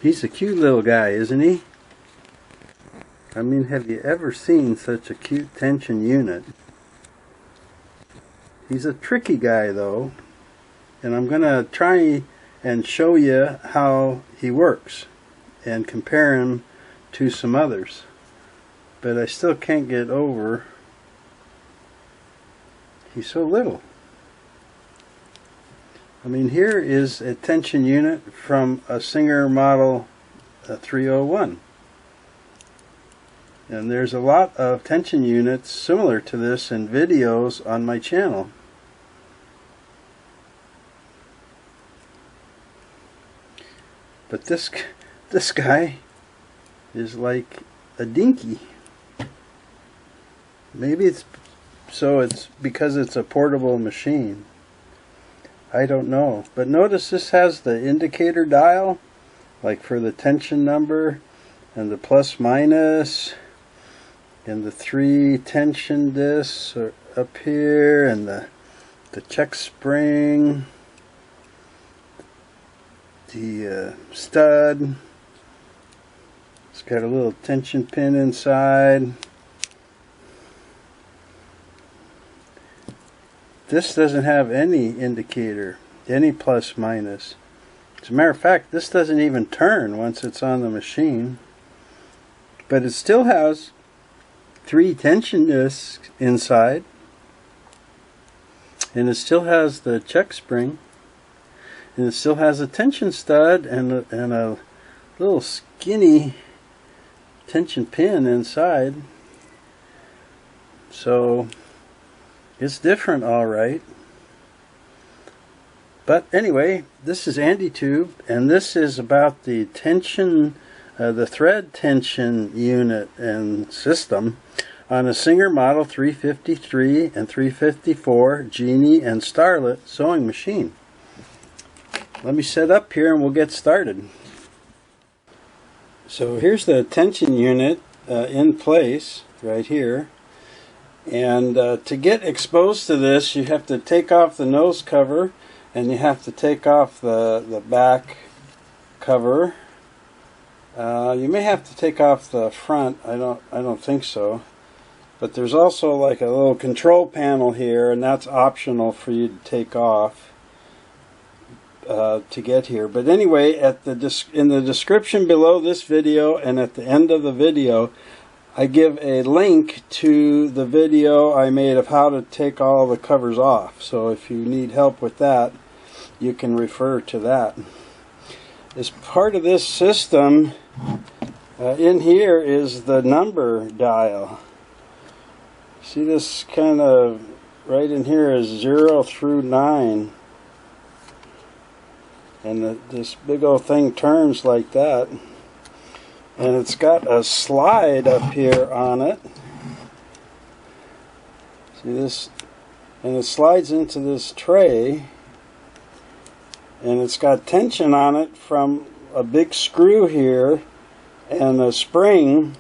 He's a cute little guy, isn't he? I mean, have you ever seen such a cute tension unit? He's a tricky guy though, and I'm going to try and show you how he works and compare him to some others. But I still can't get over he's so little. I mean, here is a tension unit from a Singer model 301. And there's a lot of tension units similar to this in videos on my channel. But this guy is like a dinky. Maybe it's because it's a portable machine. I don't know. But notice this has the indicator dial, like for the tension number, and the plus minus, and the 3 tension discs are up here, and the check spring, the stud. It's got a little tension pin inside. This doesn't have any indicator, any plus minus. As a matter of fact, this doesn't even turn once it's on the machine. But it still has 3 tension discs inside. And it still has the check spring. And it still has a tension stud and a little skinny tension pin inside. So it's different, all right. But anyway, this is AndyTube, and this is about the tension, the thread tension unit and system on a Singer Model 353 and 354 Genie and Starler sewing machine. Let me set up here and we'll get started. So here's the tension unit in place right here. And to get exposed to this, you have to take off the nose cover, and you have to take off the back cover. You may have to take off the front. I don't think so. But there's also like a little control panel here, and that's optional for you to take off to get here. But anyway, in the description below this video and at the end of the video, I give a link to the video I made of how to take all the covers off. So if you need help with that, you can refer to that. As part of this system, in here is the number dial. See, this kind of right in here is 0 through 9. And this big old thing turns like that. And it's got a slide up here on it. See this? And it slides into this tray. And it's got tension on it from a big screw here and a spring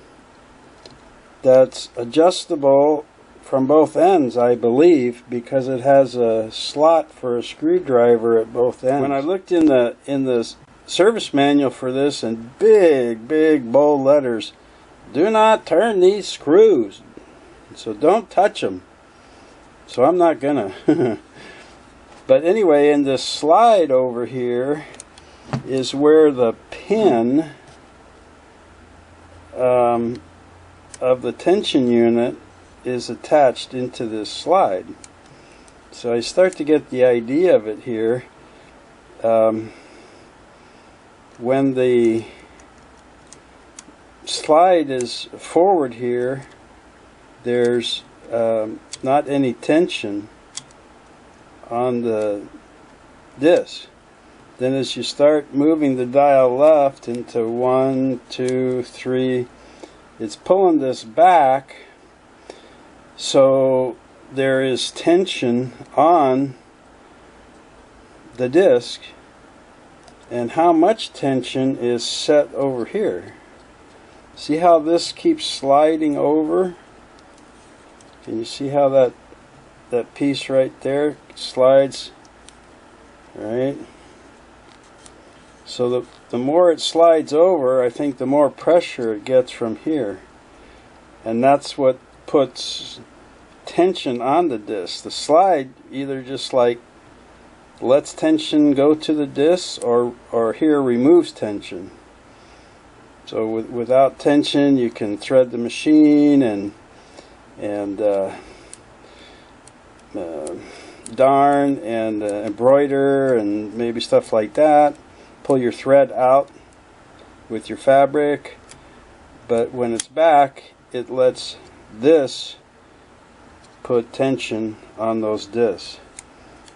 that's adjustable from both ends, I believe, because it has a slot for a screwdriver at both ends. When I looked in the service manual for this in big bold letters, do not turn these screws, so don't touch them. So I'm not gonna. But anyway, in this slide over here is where the pin of the tension unit is attached into this slide. So I start to get the idea of it here. When the slide is forward here, there's not any tension on the disc. Then as you start moving the dial left into 1, 2, 3, it's pulling this back, so there is tension on the disc. And how much tension is set over here? See how this keeps sliding over? Can you see how that piece right there slides? Right? So the more it slides over, I think the more pressure it gets from here. And that's what puts tension on the disc. The slide either just like lets tension go to the disc, or here removes tension. So without tension, you can thread the machine and darn and embroider and maybe stuff like that. Pull your thread out with your fabric, but when it's back, it lets this put tension on those discs.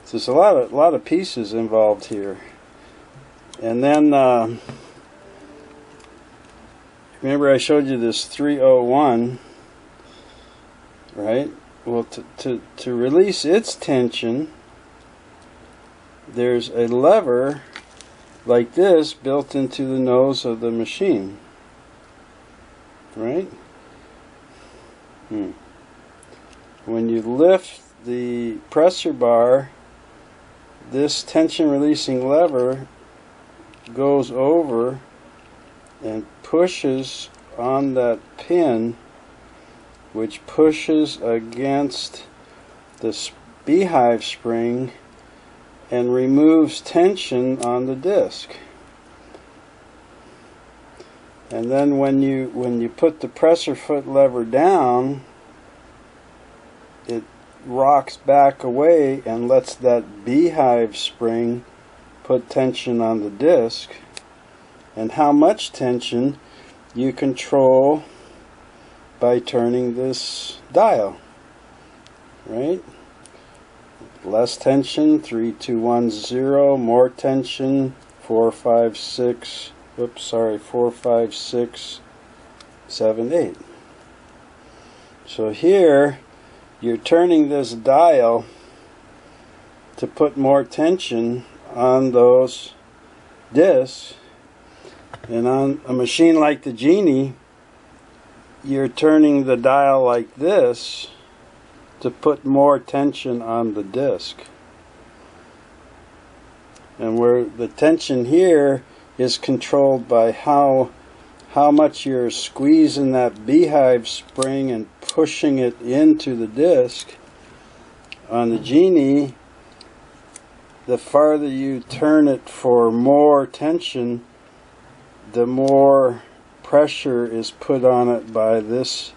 So there's a lot of pieces involved here. And then remember I showed you this 301, right? Well, to release its tension, there's a lever like this built into the nose of the machine, right? When you lift the presser bar, this tension releasing lever goes over and pushes on that pin, which pushes against the beehive spring and removes tension on the disc. And then when you put the presser foot lever down, it rocks back away and lets that beehive spring put tension on the disc. And how much tension you control by turning this dial, right? Less tension, 3, 2, 1, 0. More tension, 4, 5, 6. Oops, sorry, 4, 5, 6, 7, 8. So here, you're turning this dial to put more tension on those discs. And on a machine like the Genie, you're turning the dial like this to put more tension on the disc. And where the tension here is controlled by how much you're squeezing that beehive spring and pushing it into the disc. On the Genie, the farther you turn it for more tension, the more pressure is put on it by this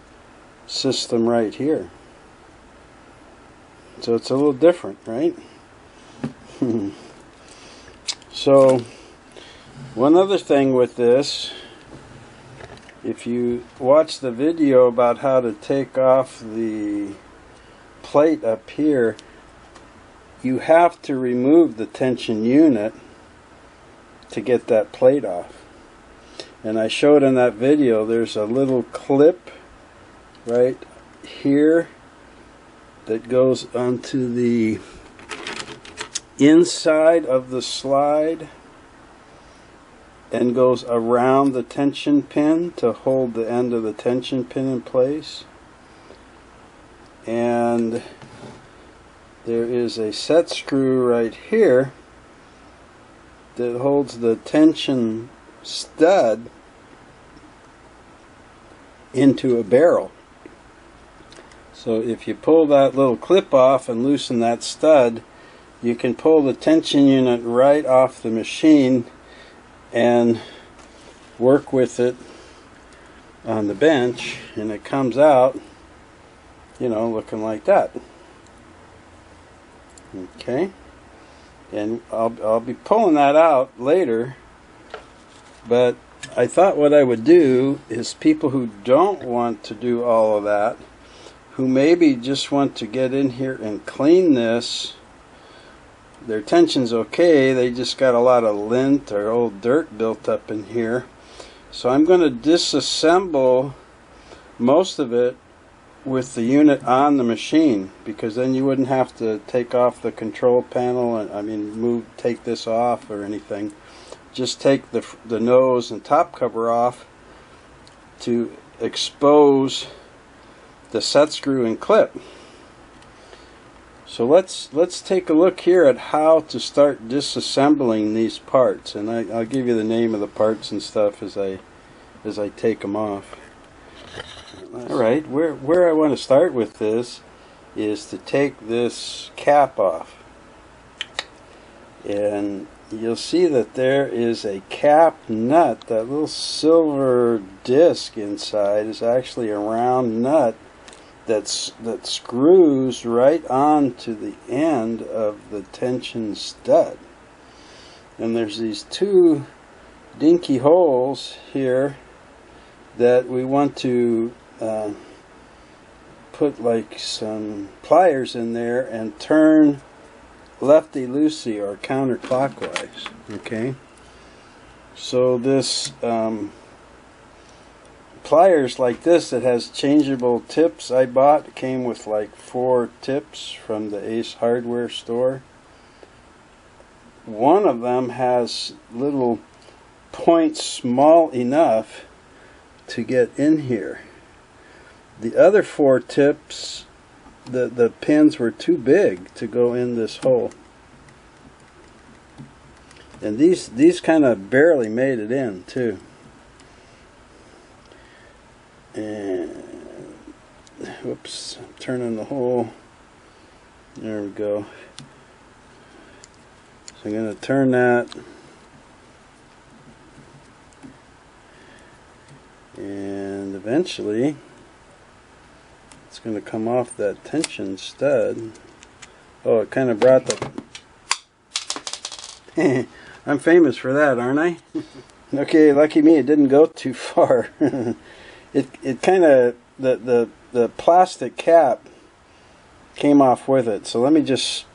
system right here. So it's a little different, right? So one other thing with this, if you watch the video about how to take off the plate up here, you have to remove the tension unit to get that plate off. And I showed in that video there's a little clip right here that goes onto the inside of the slide and goes around the tension pin to hold the end of the tension pin in place. And there is a set screw right here that holds the tension stud into a barrel. So if you pull that little clip off and loosen that stud, you can pull the tension unit right off the machine and work with it on the bench, and it comes out, you know, looking like that. Okay, and I'll be pulling that out later, but I thought what I would do is people who don't want to do all of that, who maybe just want to get in here and clean this, their tension's okay, they just got a lot of lint or old dirt built up in here. So I'm going to disassemble most of it with the unit on the machine, because then you wouldn't have to take off the control panel and take this off or anything. Just take the nose and top cover off to expose the set screw and clip. So let's take a look here at how to start disassembling these parts, and I'll give you the name of the parts and stuff as I take them off. Alright, where I want to start with this is to take this cap off. And you'll see that there is a cap nut. That little silver disc inside is actually a round nut that screws right onto the end of the tension stud. And there's these two dinky holes here that we want to put like some pliers in there and turn lefty-loosey or counterclockwise. Okay, so this pliers like this that has changeable tips I bought, it came with like 4 tips from the Ace Hardware store. One of them has little points small enough to get in here. The other 4 tips, the pins were too big to go in this hole. And these kind of barely made it in too. And whoops, I'm turning the hole. There we go. So I'm going to turn that, and eventually it's going to come off that tension stud. Oh, it kind of brought the I'm famous for that, aren't I? Okay, lucky me, it didn't go too far. It kind of, the plastic cap came off with it. So let me just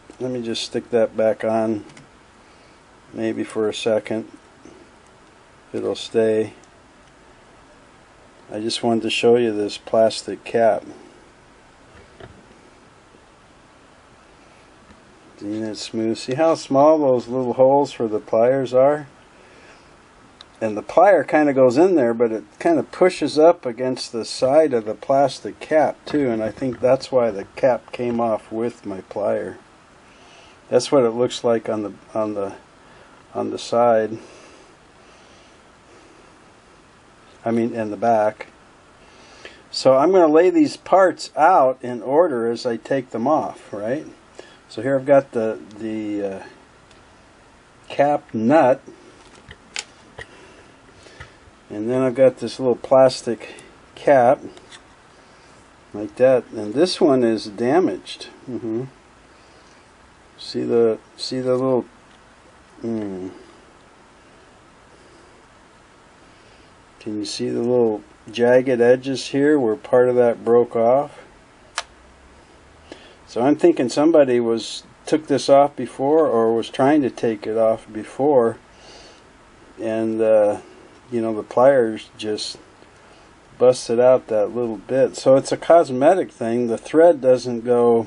stick that back on, maybe for a second. It'll stay. I just wanted to show you this plastic cap. Isn't it smooth? See how small those little holes for the pliers are? And the plier kind of goes in there, but it kind of pushes up against the side of the plastic cap too, and I think that's why the cap came off with my plier. That's what it looks like on the side. I mean, in the back. So I'm going to lay these parts out in order as I take them off, right? So here I've got the cap nut. And then I've got this little plastic cap, like that, and this one is damaged. See the little. Can you see the little jagged edges here where part of that broke off? So I'm thinking somebody took this off before, or was trying to take it off before, and you know, the pliers just busted out that little bit. So it's a cosmetic thing. The thread doesn't go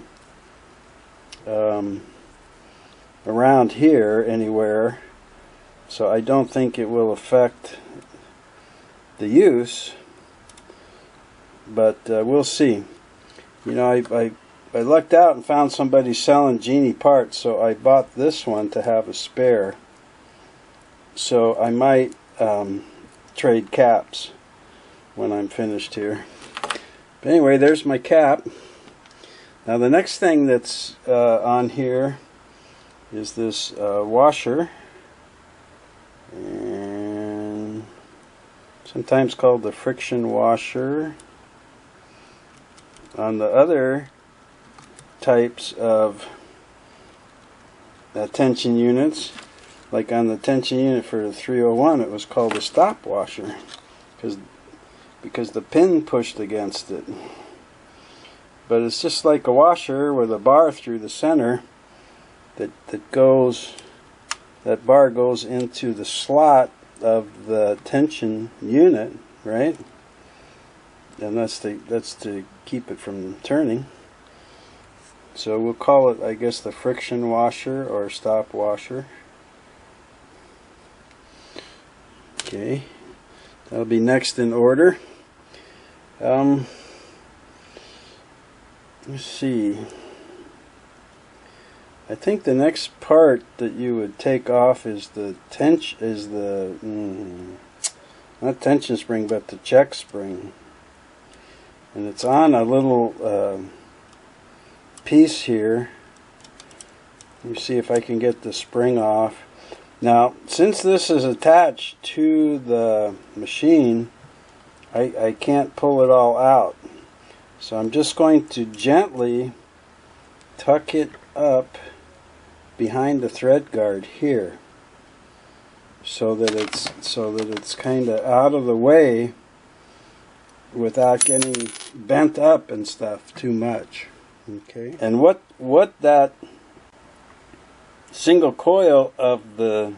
around here anywhere, so I don't think it will affect the use, but we'll see. You know, I lucked out and found somebody selling Genie parts, so I bought this one to have a spare. So I might trade caps when I'm finished here. But anyway, there's my cap. Now the next thing that's on here is this washer, and sometimes called the friction washer. On the other types of tension units, like on the tension unit for the 301, it was called a stop washer because the pin pushed against it. But it's just like a washer with a bar through the center that bar goes into the slot of the tension unit, right? And that's to keep it from turning. So we'll call it, I guess, the friction washer or stop washer. Okay, that'll be next in order. Let's see. I think the next part that you would take off is the not tension spring, but the check spring, and it's on a little piece here. Let me see if I can get the spring off. Now, since this is attached to the machine, I can't pull it all out, so I'm just going to gently tuck it up behind the thread guard here, so that it's kind of out of the way without getting bent up and stuff too much. Okay. And what that single coil of the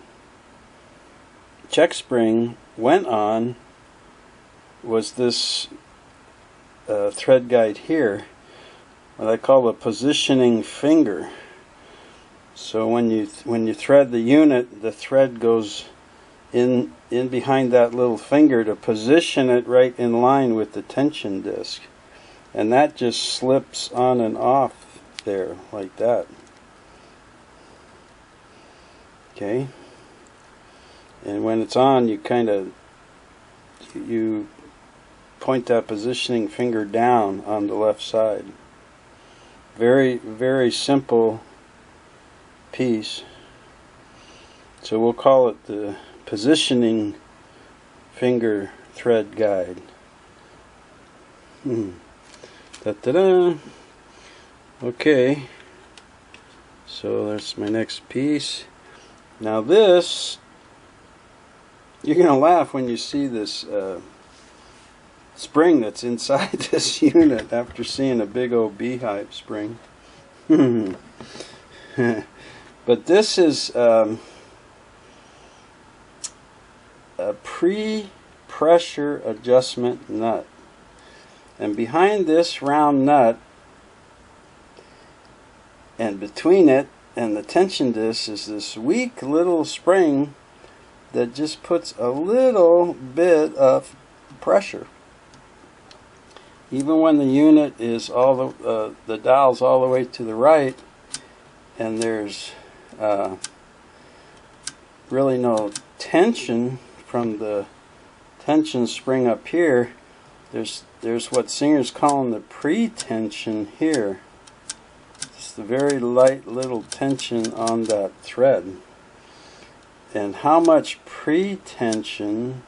check spring went on was this thread guide here, what I call the positioning finger. So when you thread the unit, the thread goes in behind that little finger to position it right in line with the tension disc, and that just slips on and off there like that. Okay, and when it's on, you point that positioning finger down on the left side. Very, very simple piece. So we'll call it the positioning finger thread guide. Da-da-da. Okay, so that's my next piece. Now this, you're going to laugh when you see this spring that's inside this unit after seeing a big old beehive spring. But this is a pre-pressure adjustment nut. And behind this round nut, and between it and the tension disc, is this weak little spring that just puts a little bit of pressure. Even when the unit is the dial's all the way to the right, and there's really no tension from the tension spring up here, there's what singers call the pretension here. It's the very light little tension on that thread. And how much pretension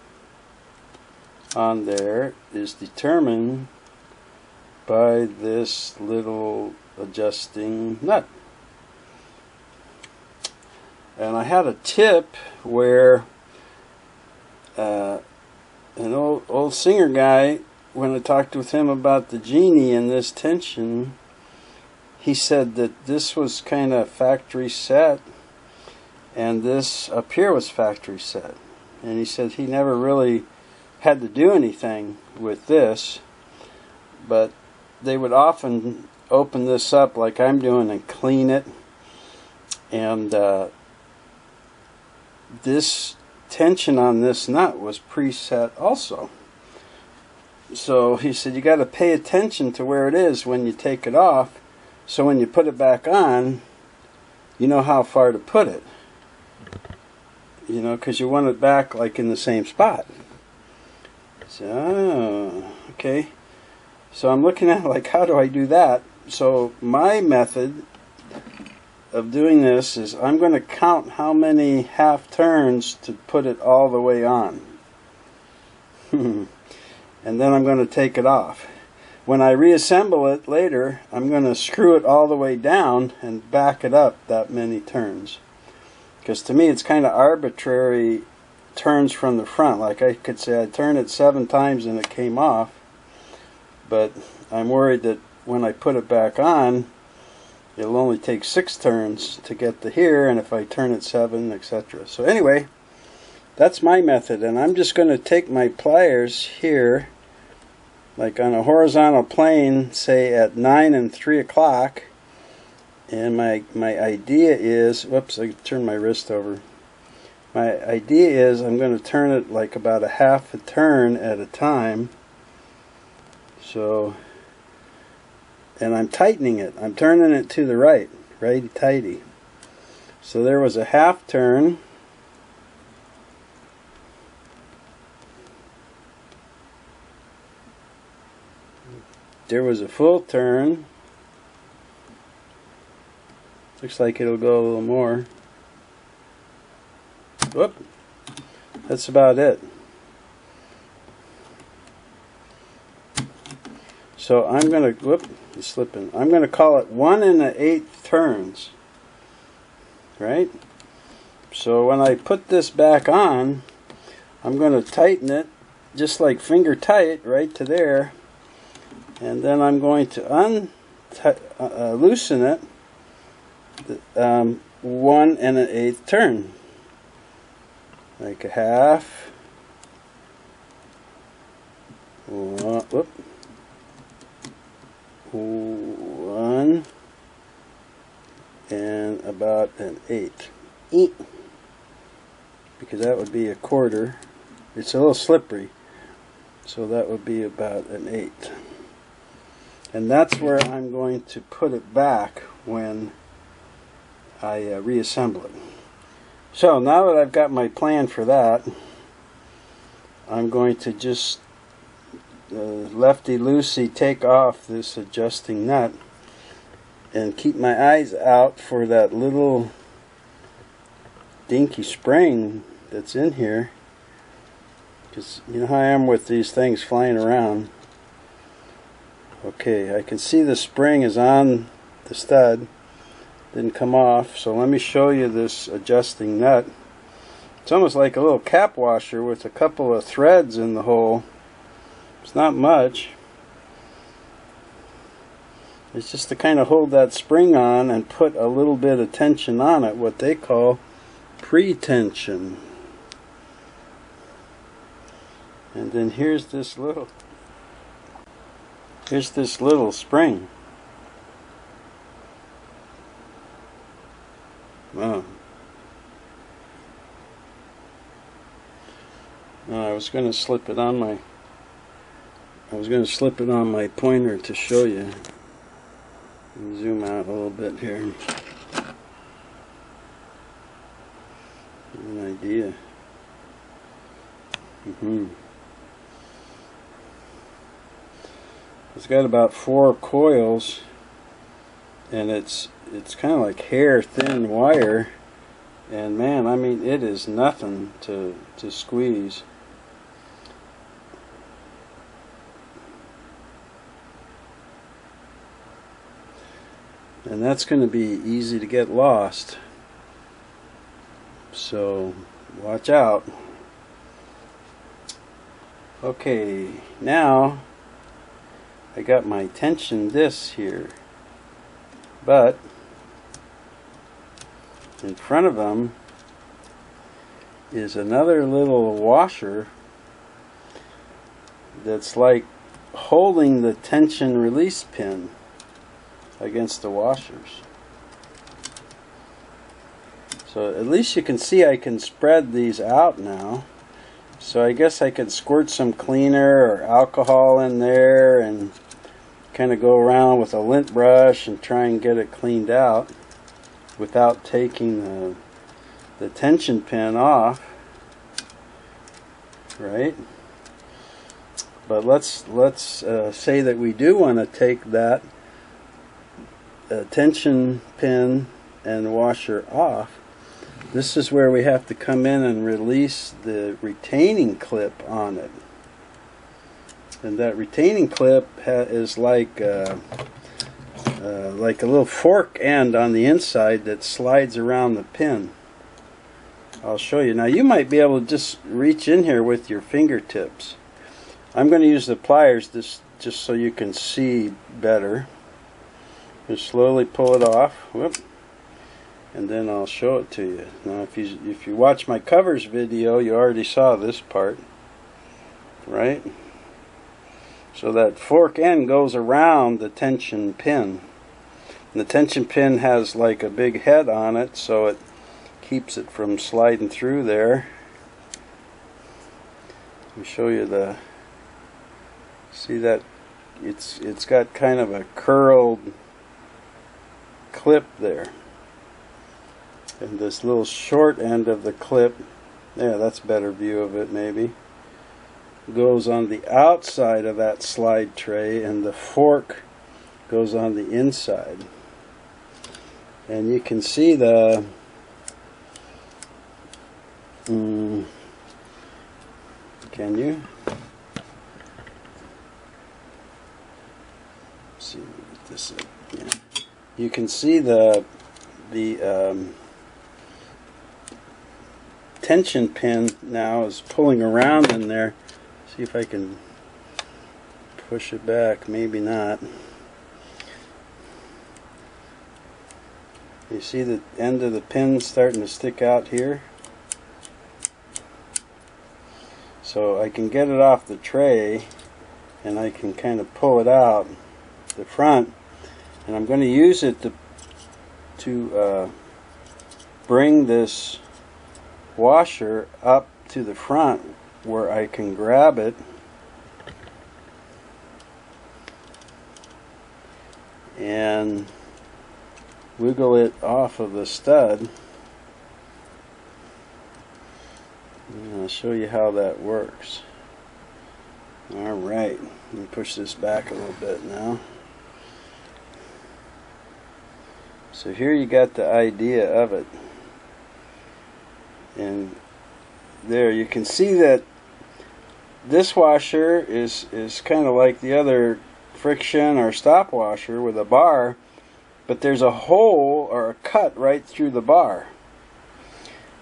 on there is determined by this little adjusting nut. And I had a tip where an old singer guy, when I talked with him about the Genie and this tension, he said that this was kind of factory set, and this up here was factory set. And he said he never really had to do anything with this, but they would often open this up like I'm doing and clean it, and this tension on this nut was preset also. So he said you got to pay attention to where it is when you take it off, so when you put it back on, you know how far to put it. You know, because you want it back like in the same spot. So, okay. So I'm looking at like, how do I do that? So my method of doing this is I'm going to count how many half turns to put it all the way on. And then I'm going to take it off. When I reassemble it later, I'm going to screw it all the way down and back it up that many turns. Because to me it's kind of arbitrary turns from the front. Like I could say I turned it 7 times and it came off, but I'm worried that when I put it back on, it'll only take 6 turns to get to here, and if I turn it 7, etc. So anyway, that's my method, and I'm just going to take my pliers here, like on a horizontal plane, say at 9 and 3 o'clock, and my idea is, whoops, I turned my wrist over. My idea is I'm going to turn it like about a half a turn at a time. So, and I'm tightening it. I'm turning it to the right, righty-tighty. So there was a half turn. There was a full turn. Looks like it'll go a little more. Whoop. That's about it. So I'm going to, whoop, it's slipping. I'm going to call it 1 1/8 turns. Right? So when I put this back on, I'm going to tighten it just like finger tight right to there. And then I'm going to loosen it 1 1/8 turn. Like a half. Whoop. 1 and about an 1/8. Because that would be a quarter. It's a little slippery. So that would be about an 1/8. And that's where I'm going to put it back when I reassemble it. So now that I've got my plan for that, I'm going to just lefty-loosey take off this adjusting nut and keep my eyes out for that little dinky spring that's in here, because you know how I am with these things flying around. Okay, I can see the spring is on the stud, didn't come off, so let me show you this adjusting nut. It's almost like a little cap washer with a couple of threads in the hole. It's not much. It's just to kind of hold that spring on and put a little bit of tension on it, what they call pretension. And then here's this little spring. Wow. Now I was going to slip it on my pointer to show you. Zoom out a little bit here. Give you an idea. It's got about 4 coils, and it's kind of like hair thin wire, and man, I mean, it is nothing to squeeze. And that's going to be easy to get lost, so watch out. Okay, now I got my tension disc here, but in front of them is another little washer that's like holding the tension release pin against the washers. So at least you can see I can spread these out now. So I guess I could squirt some cleaner or alcohol in there and kind of go around with a lint brush and try and get it cleaned out without taking the tension pin off, right? But let's say that we do want to take that tension pin and washer off. This is where we have to come in and release the retaining clip on it. And that retaining clip is like a little fork end on the inside that slides around the pin. I'll show you. Now you might be able to just reach in here with your fingertips. I'm going to use the pliers just so you can see better. Just slowly pull it off. Whoop. And then I'll show it to you. Now if you watch my covers video, you already saw this part, right? So that fork end goes around the tension pin. And the tension pin has like a big head on it, so it keeps it from sliding through there. Let me show you see that it's got kind of a curled clip there. And this little short end of the clip, yeah, that's a better view of it maybe, goes on the outside of that slide tray, and the fork goes on the inside. And you can see the can you? Let's see, get this up. Yeah. You can see the tension pin now is pulling around in there. See if I can push it back. Maybe not. You see the end of the pin starting to stick out here? So I can get it off the tray and I can kind of pull it out the front, and I'm going to use it to bring this washer up to the front where I can grab it and wiggle it off of the stud. And I'll show you how that works. Alright, let me push this back a little bit now. So here you got the idea of it. And there you can see that this washer is kind of like the other friction or stop washer with a bar, but there's a hole or a cut right through the bar.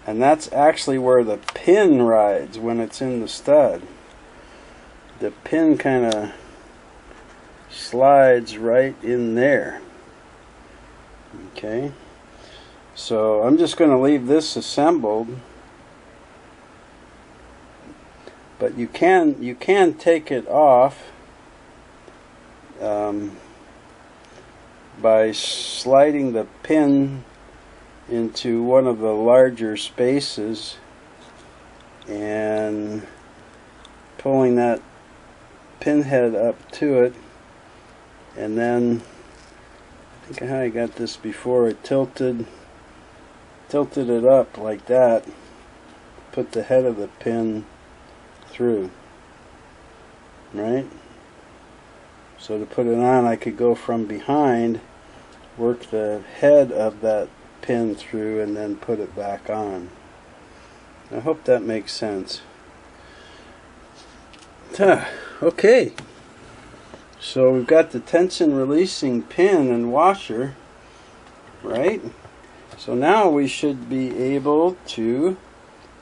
And that's actually where the pin rides when it's in the stud. The pin kind of slides right in there. Okay, so I'm just going to leave this assembled, but you can take it off by sliding the pin into one of the larger spaces and pulling that pin head up to it, and then I think how I got this before, I tilted it up like that, put the head of the pin through, right? So to put it on, I could go from behind, work the head of that pin through, and then put it back on. I hope that makes sense. Okay, so we've got the tension releasing pin and washer, right? So now we should be able to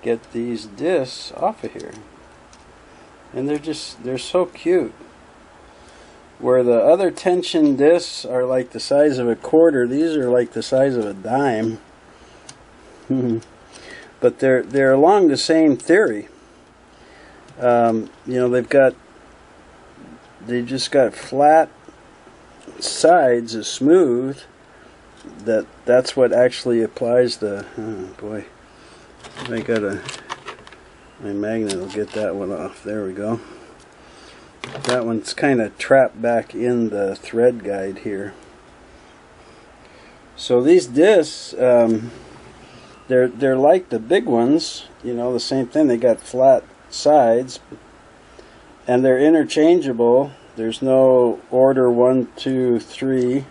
get these discs off of here. And they're so cute. Where the other tension discs are like the size of a quarter, these are like the size of a dime. But they're along the same theory. You know, they've just got flat sides, is smooth. That's what actually applies the. Oh boy, my magnet will get that one off. There we go. That one's kind of trapped back in the thread guide here. So these discs, they're like the big ones. You know, the same thing. They got flat sides, and they're interchangeable. There's no order 1, 2, 3.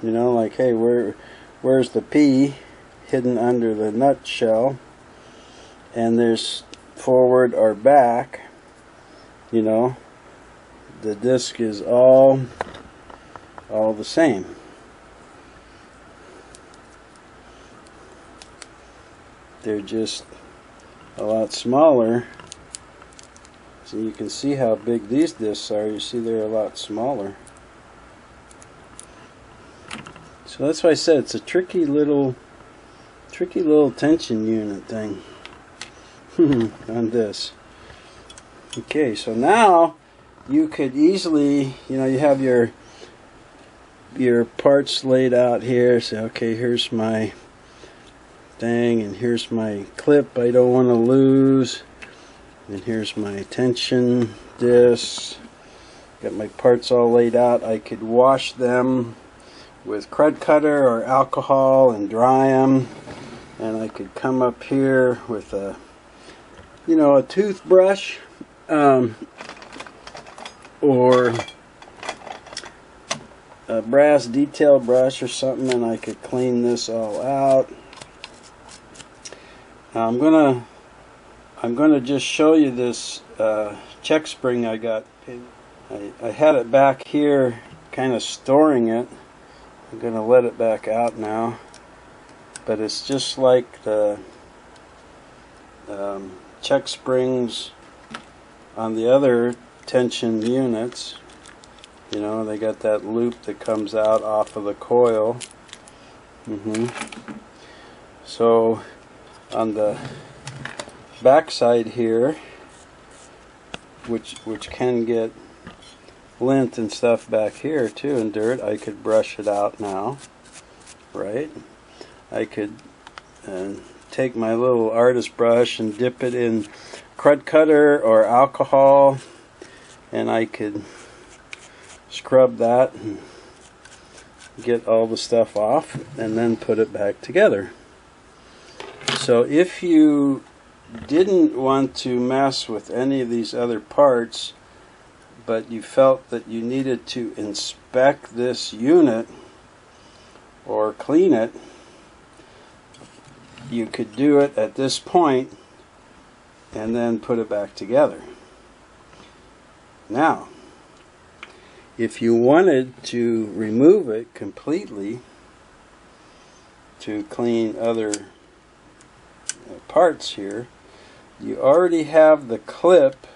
You know, like, hey, where's the P hidden under the nut shell? And there's forward or back. You know, the disc is all the same. They're just a lot smaller. So you can see how big these discs are. You see they're a lot smaller. So that's why I said it's a tricky little tension unit thing on this. Okay, so now you could easily, you know, you have your parts laid out here. Say, okay, here's my thing, and here's my clip I don't want to lose, and here's my tension discs. Got my parts all laid out. I could wash them with crud cutter or alcohol and dry them, and I could come up here with a a toothbrush or a brass detail brush or something, and I could clean this all out. Now I'm gonna just show you this check spring I got. I had it back here, kind of storing it. I'm gonna let it back out now, but it's just like the check springs on the other tension units. They got that loop that comes out off of the coil. So on the back side here, which can get lint and stuff back here too, and dirt, I could brush it out now, right? I could take my little artist brush and dip it in crud cutter or alcohol, and I could scrub that and get all the stuff off and then put it back together. So if you didn't want to mess with any of these other parts, but you felt that you needed to inspect this unit or clean it, you could do it at this point and then put it back together. Now, if you wanted to remove it completely to clean other parts here, you already have the clip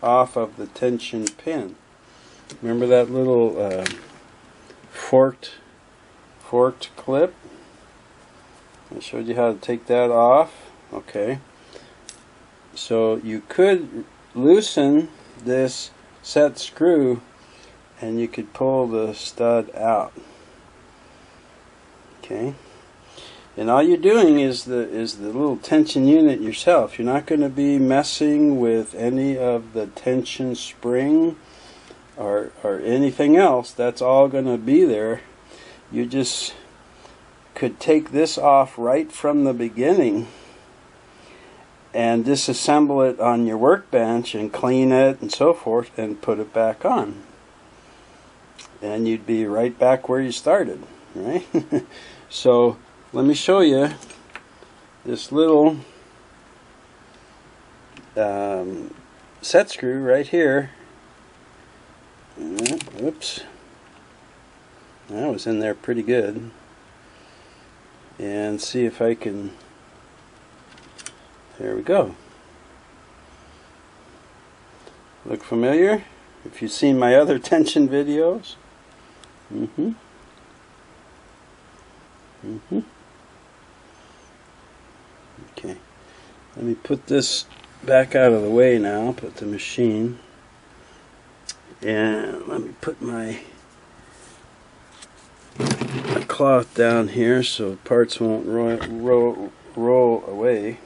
off of the tension pin. Remember that little forked clip? I showed you how to take that off. Okay. So you could loosen this set screw and you could pull the stud out. Okay. And all you're doing is the little tension unit yourself. You're not going to be messing with any of the tension spring or anything else. That's all going to be there. You just could take this off right from the beginning and disassemble it on your workbench and clean it and so forth and put it back on. And you'd be right back where you started, right? So let me show you this little set screw right here. Whoops. That was in there pretty good. And see if I can... There we go. Look familiar? If you've seen my other tension videos. Okay, let me put this back out of the way now, put the machine, and let me put my cloth down here so parts won't roll away.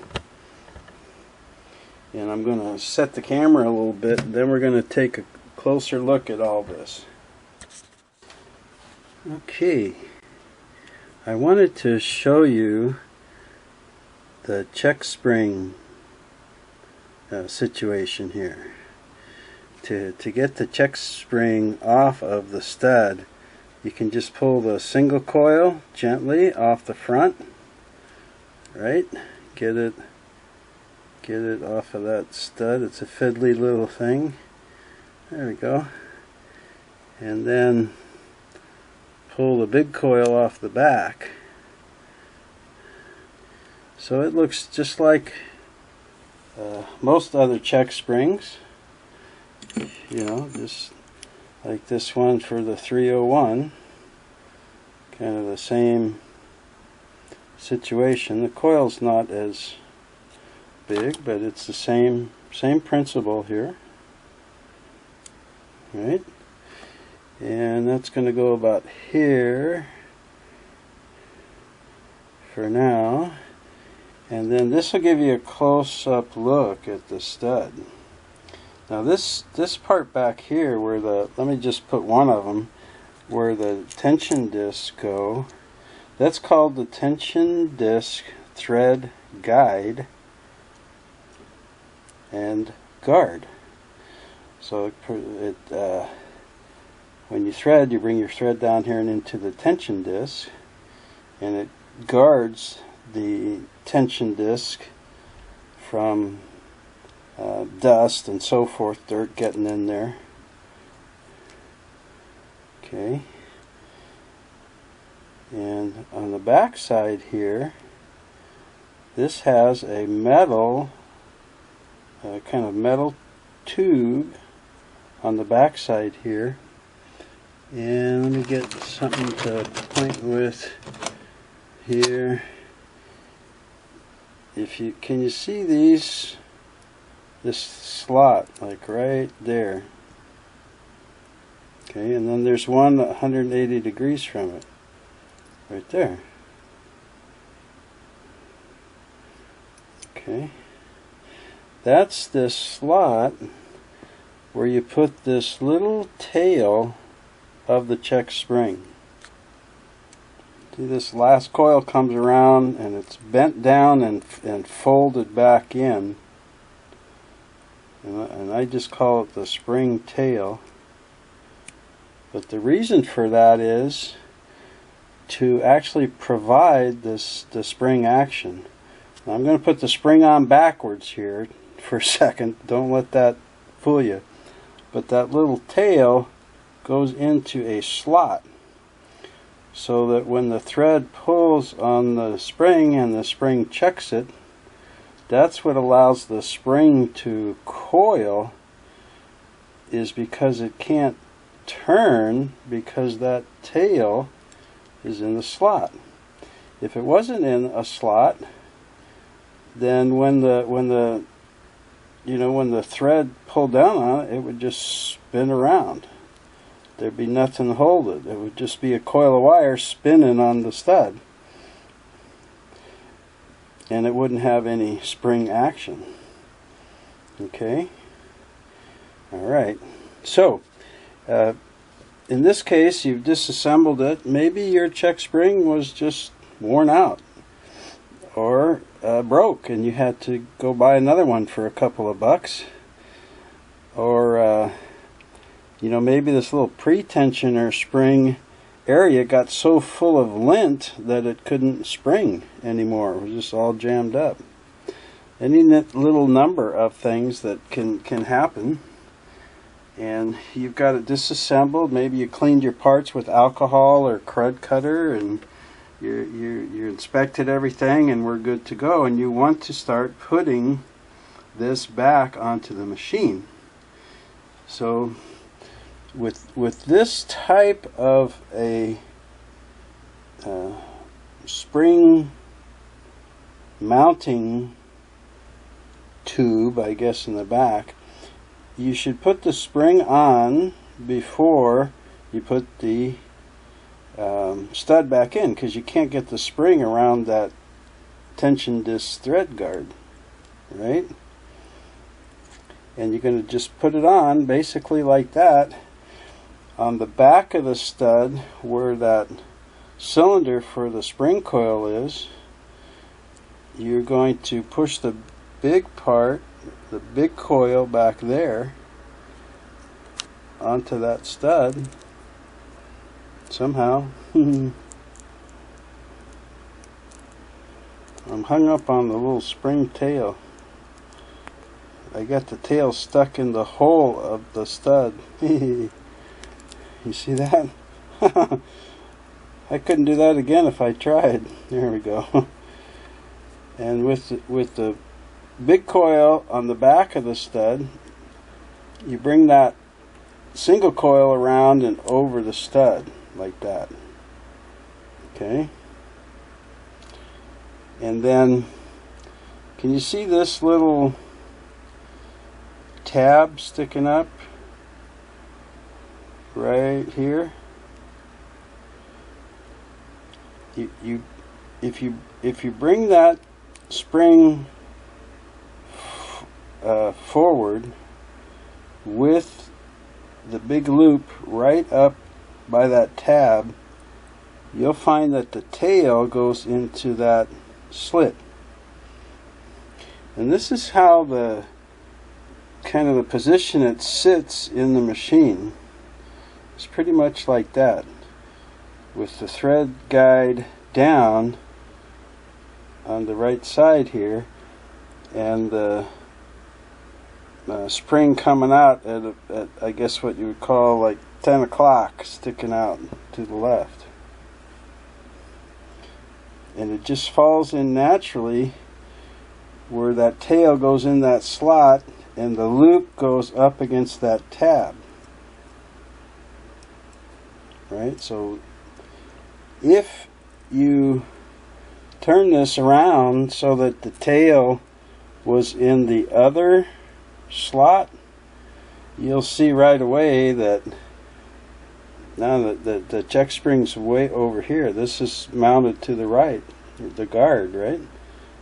And I'm going to set the camera a little bit, and then we're going to take a closer look at all this. Okay, I wanted to show you the check spring situation here. To get the check spring off of the stud, you can just pull the single coil gently off the front, right? Get it off of that stud. It's a fiddly little thing. There we go. And then pull the big coil off the back. So it looks just like most other check springs, just like this one for the 301, kind of the same situation. The coil's not as big, but it's the same principle here, right? And that's going to go about here for now. And then this will give you a close-up look at the stud. Now this part back here where let me just put one of them, where the tension discs go. That's called the tension disc thread guide and guard. So when you thread, you bring your thread down here and into the tension disc, and it guards the tension disc from dust and so forth, dirt getting in there. Okay. And on the back side here, this has a metal, kind of metal tube on the back side here. And let me get something to point with here. Can you see this slot, like right there? Okay, and then there's one 180 degrees from it, right there. Okay, that's this slot where you put this little tail of the check spring. See, this last coil comes around and it's bent down and folded back in, and I just call it the spring tail. But the reason for that is to actually provide the spring action. Now I'm going to put the spring on backwards here for a second. Don't let that fool you. But that little tail goes into a slot so that when the thread pulls on the spring and the spring checks it, that's what allows the spring to coil, is because it can't turn because that tail is in the slot. If it wasn't in a slot, then when the thread pulled down on it, it would just spin around. There'd be nothing to hold it. It would just be a coil of wire spinning on the stud, and it wouldn't have any spring action. Okay? Alright, so in this case, you've disassembled it. Maybe your check spring was just worn out or broke and you had to go buy another one for a couple of bucks. Or maybe this little pretensioner spring area got so full of lint that it couldn't spring anymore. It was just all jammed up. Any little number of things that can happen. And you've got it disassembled. Maybe you cleaned your parts with alcohol or crud cutter, and you inspected everything and we're good to go, and you want to start putting this back onto the machine. So with this type of a spring mounting tube, I guess, in the back, you should put the spring on before you put the stud back in, because you can't get the spring around that tension disc thread guard, right? And you're going to just put it on basically like that on the back of the stud where that cylinder for the spring coil is. You're going to push the big part, the big coil back there, onto that stud somehow. I'm hung up on the little spring tail. I got the tail stuck in the hole of the stud. You see that? I couldn't do that again if I tried. There we go. And with the big coil on the back of the stud, you bring that single coil around and over the stud like that. Okay? And then, can you see this little tab sticking up right here? If you bring that spring forward with the big loop right up by that tab, you'll find that the tail goes into that slit. And this is how the kind of the position it sits in the machine. It's pretty much like that, with the thread guide down on the right side here, and the spring coming out at I guess what you would call like 10 o'clock, sticking out to the left. And it just falls in naturally where that tail goes in that slot and the loop goes up against that tab. Right? So if you turn this around so that the tail was in the other slot, you'll see right away that now that the check spring's way over here. This is mounted to the right, the guard, right?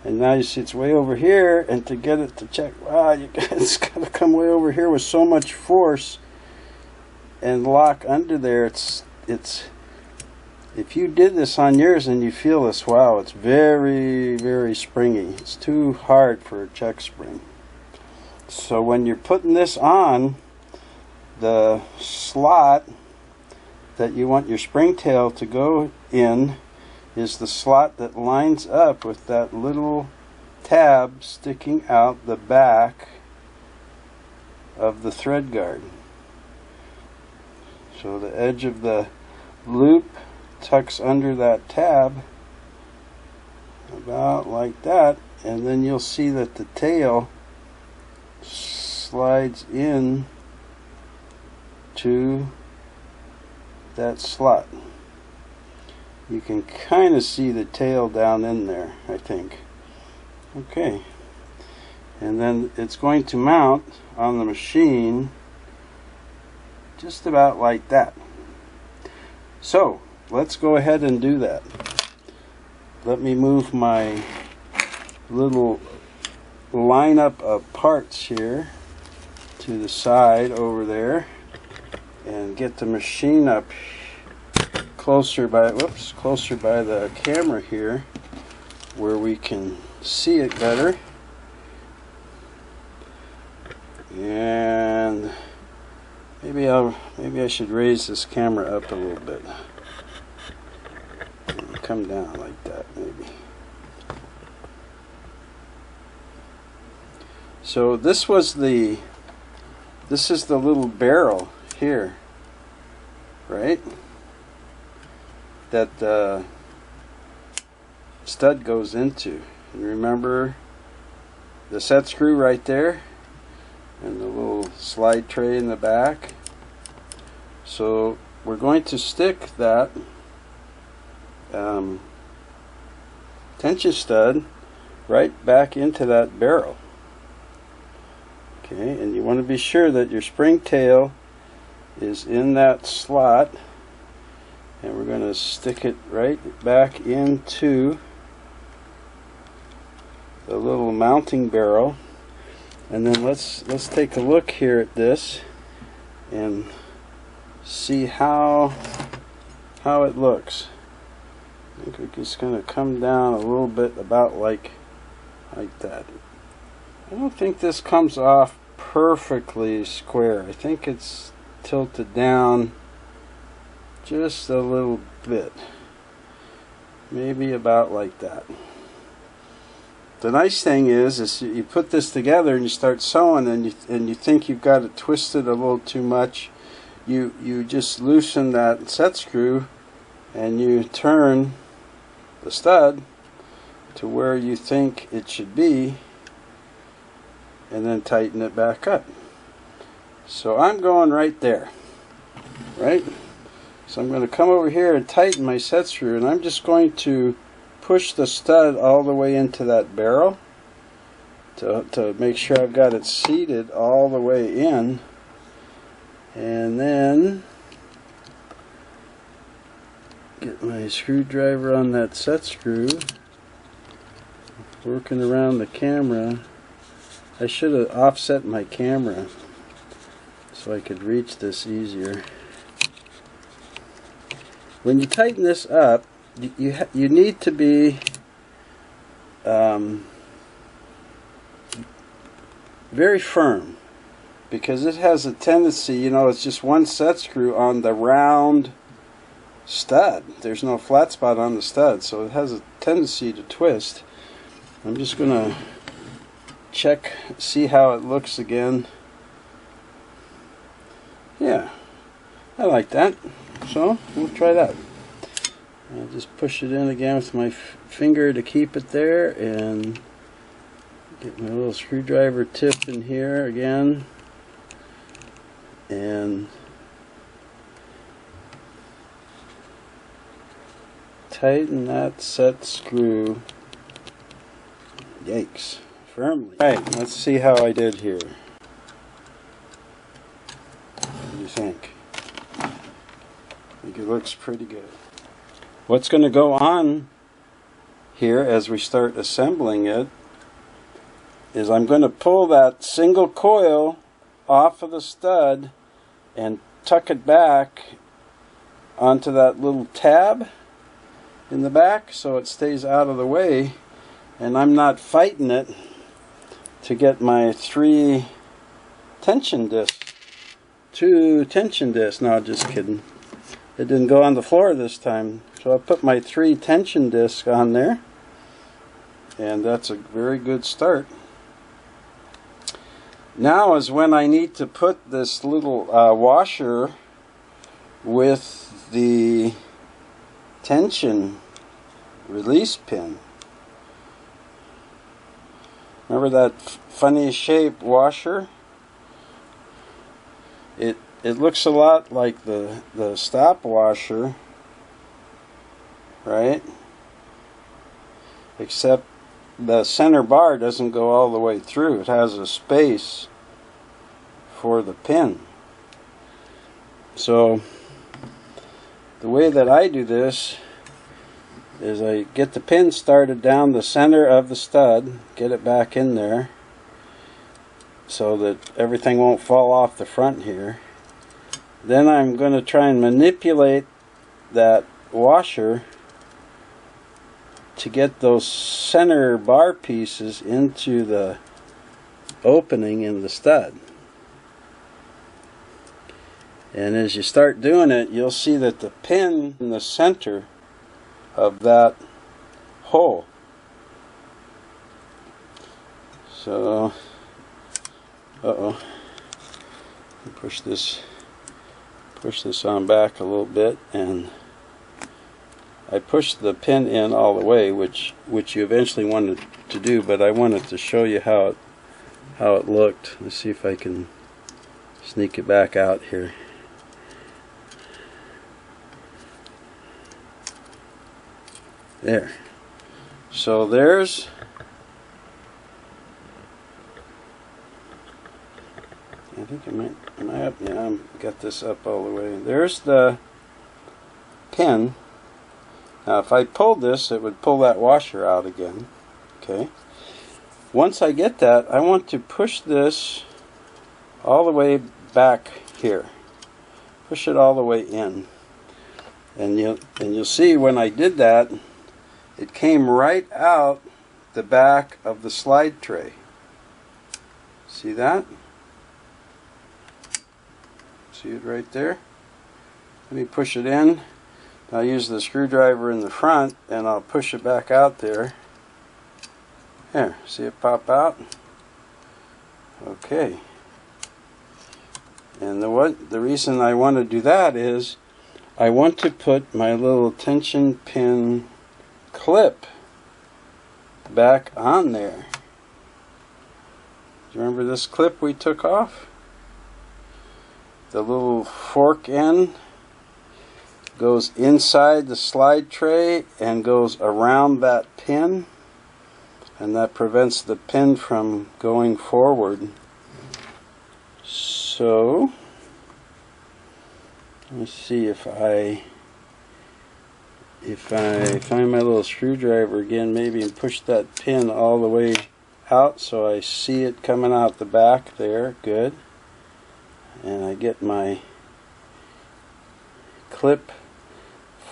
And now you see it's way over here, and to get it to check, wow, it's got to come way over here with so much force and lock under there. It's if you did this on yours and you feel this, wow, it's very, very springy. It's too hard for a check spring. So when you're putting this on, the slot that you want your springtail to go in is the slot that lines up with that little tab sticking out the back of the thread guard. So the edge of the loop tucks under that tab about like that, and then you'll see that the tail slides in to that slot. You can kind of see the tail down in there, I think. Okay, and then it's going to mount on the machine just about like that. So let's go ahead and do that. Let me move my little lineup of parts here to the side over there and get the machine up closer by the camera here where we can see it better. And maybe I should raise this camera up a little bit. Come down like that maybe. So this is the little barrel here, right? That the stud goes into. And remember the set screw right there and the little slide tray in the back. So we're going to stick that tension stud right back into that barrel. Okay, and you want to be sure that your spring tail is in that slot, and we're going to stick it right back into the little mounting barrel. And then let's take a look here at this and see how it looks. I think we're just going to come down a little bit about like that. I don't think this comes off perfectly square. I think it's tilted down just a little bit. Maybe about like that. The nice thing is you put this together and you start sewing, and you think you've got it twisted a little too much. You just loosen that set screw and you turn the stud to where you think it should be, and then tighten it back up. So I'm going right there, right? So I'm going to come over here and tighten my set screw, and I'm just going to push the stud all the way into that barrel to make sure I've got it seated all the way in, and then get my screwdriver on that set screw, working around the camera. I should have offset my camera so I could reach this easier. when you tighten this up, you need to be very firm, because it has a tendency, you know, it's just one set screw on the round stud. There's no flat spot on the stud, so it has a tendency to twist. I'm just going to check, see how it looks again. Yeah, I like that, so we'll try that. I'll just push it in again with my finger to keep it there, and get my little screwdriver tip in here again, and tighten that set screw, yikes, firmly. Alright, let's see how I did here. What do you think? I think it looks pretty good. What's going to go on here as we start assembling it is I'm going to pull that single coil off of the stud and tuck it back onto that little tab in the back so it stays out of the way, and I'm not fighting it to get my 3 tension discs. 2 tension discs. No, just kidding. It didn't go on the floor this time. So I put my 3 tension discs on there, and that's a very good start. Now is when I need to put this little washer with the tension release pin. Remember that funny shaped washer? It looks a lot like the stop washer, right? Except the center bar doesn't go all the way through. It has a space for the pin. So the way that I do this is I get the pin started down the center of the stud, get it back in there so that everything won't fall off the front here. Then I'm going to try and manipulate that washer to get those center bar pieces into the opening in the stud. And as you start doing it, you'll see that the pin in the center of that hole. So, push this on back a little bit, and I pushed the pin in all the way, which you eventually wanted to do, but I wanted to show you how it looked. Let's see if I can sneak it back out here. There. So there's I think I got this up all the way. There's the pin. Now if I pulled this, it would pull that washer out again. Okay. Once I get that, I want to push this all the way back here. Push it all the way in. And you'll see when I did that, it came right out the back of the slide tray. See that? See it right there? Let me push it in. I'll use the screwdriver in the front and I'll push it back out there. There, see it pop out? Okay. And the reason I want to do that is I want to put my little tension pin clip back on there. Do you remember this clip we took off? The little fork end goes inside the slide tray and goes around that pin, and that prevents the pin from going forward. So let me see if I find my little screwdriver again, maybe, and push that pin all the way out so I see it coming out the back there. Good. And I get my clip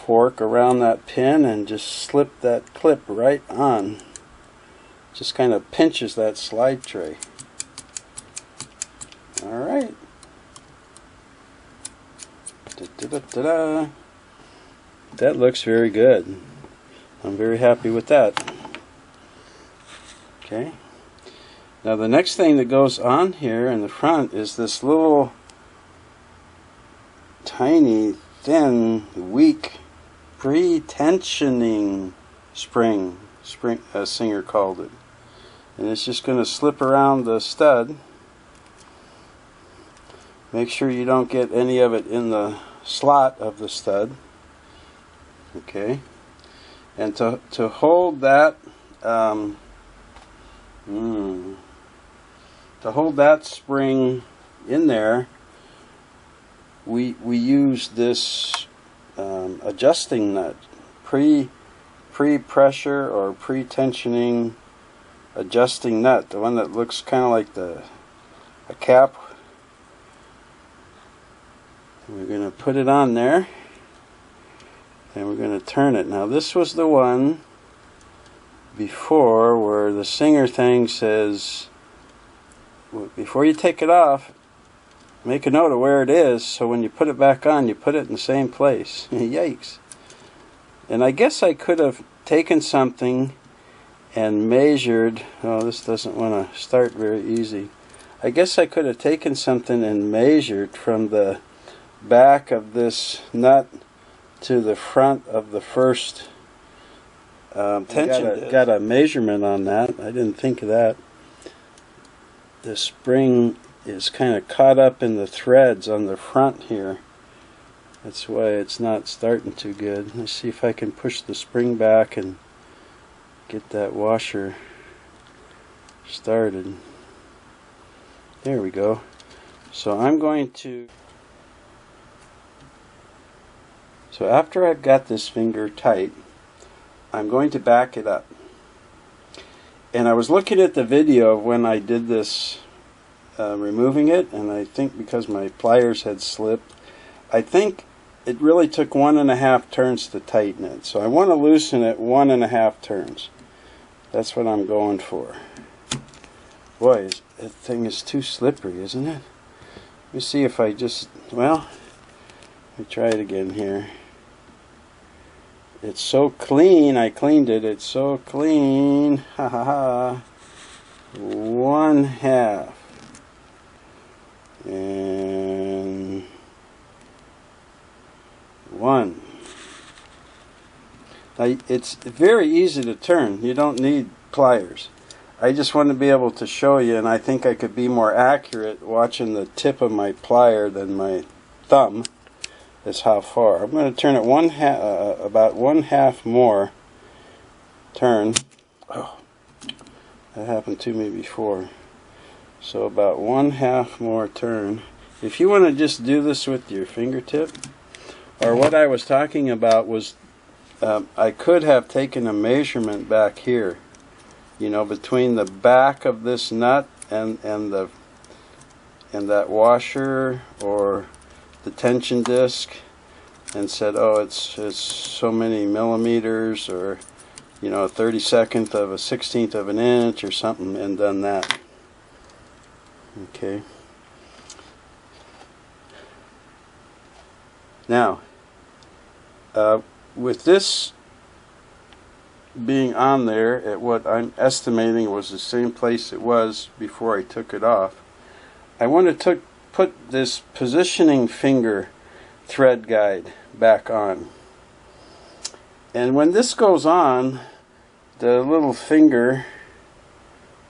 fork around that pin and just slip that clip right on. Just kind of pinches that slide tray. Alright. Da-da-da-da-da. That looks very good. I'm very happy with that. Okay. Now the next thing that goes on here in the front is this little tiny, thin, weak pretensioning spring. A singer called it. And it's just going to slip around the stud. Make sure you don't get any of it in the slot of the stud. Okay. And to hold that to hold that spring in there, we use this adjusting nut, pre-pressure or pre-tensioning adjusting nut, the one that looks kind of like a cap. We're going to put it on there and we're going to turn it. Now this was the one before where the Singer thing says, before you take it off, make a note of where it is, so when you put it back on, you put it in the same place. Yikes. And I guess I could have taken something and measured. Oh, this doesn't want to start very easy. I guess I could have taken something and measured from the back of this nut to the front of the first tension. Got a measurement on that. I didn't think of that. The spring is kind of caught up in the threads on the front here. That's why it's not starting too good. Let's see if I can push the spring back and get that washer started. There we go. So I'm going to... So after I've got this finger tight, I'm going to back it up. And I was looking at the video when I did this removing it, and I think because my pliers had slipped, I think it really took 1.5 turns to tighten it. So I want to loosen it 1.5 turns. That's what I'm going for. Boy, that thing is too slippery, isn't it? Let me see if I just, well, let me try it again here. It's so clean. I cleaned it. It's so clean. Ha ha ha. 1/2. And 1. Now, it's very easy to turn. You don't need pliers. I just want to be able to show you, and I think I could be more accurate watching the tip of my plier than my thumb. Is how far. I'm going to turn it about 1/2 more turn. Oh, that happened to me before. So about 1/2 more turn. If you want to just do this with your fingertip, or what I was talking about was I could have taken a measurement back here, you know, between the back of this nut and that washer or the tension disc, and said, oh, it's so many millimeters, or you know, 1/32 of a 1/16 of an inch or something, and done that. Okay. Now, with this being on there at what I'm estimating was the same place it was before I took it off, I want to put this positioning finger thread guide back on. And when this goes on, the little finger,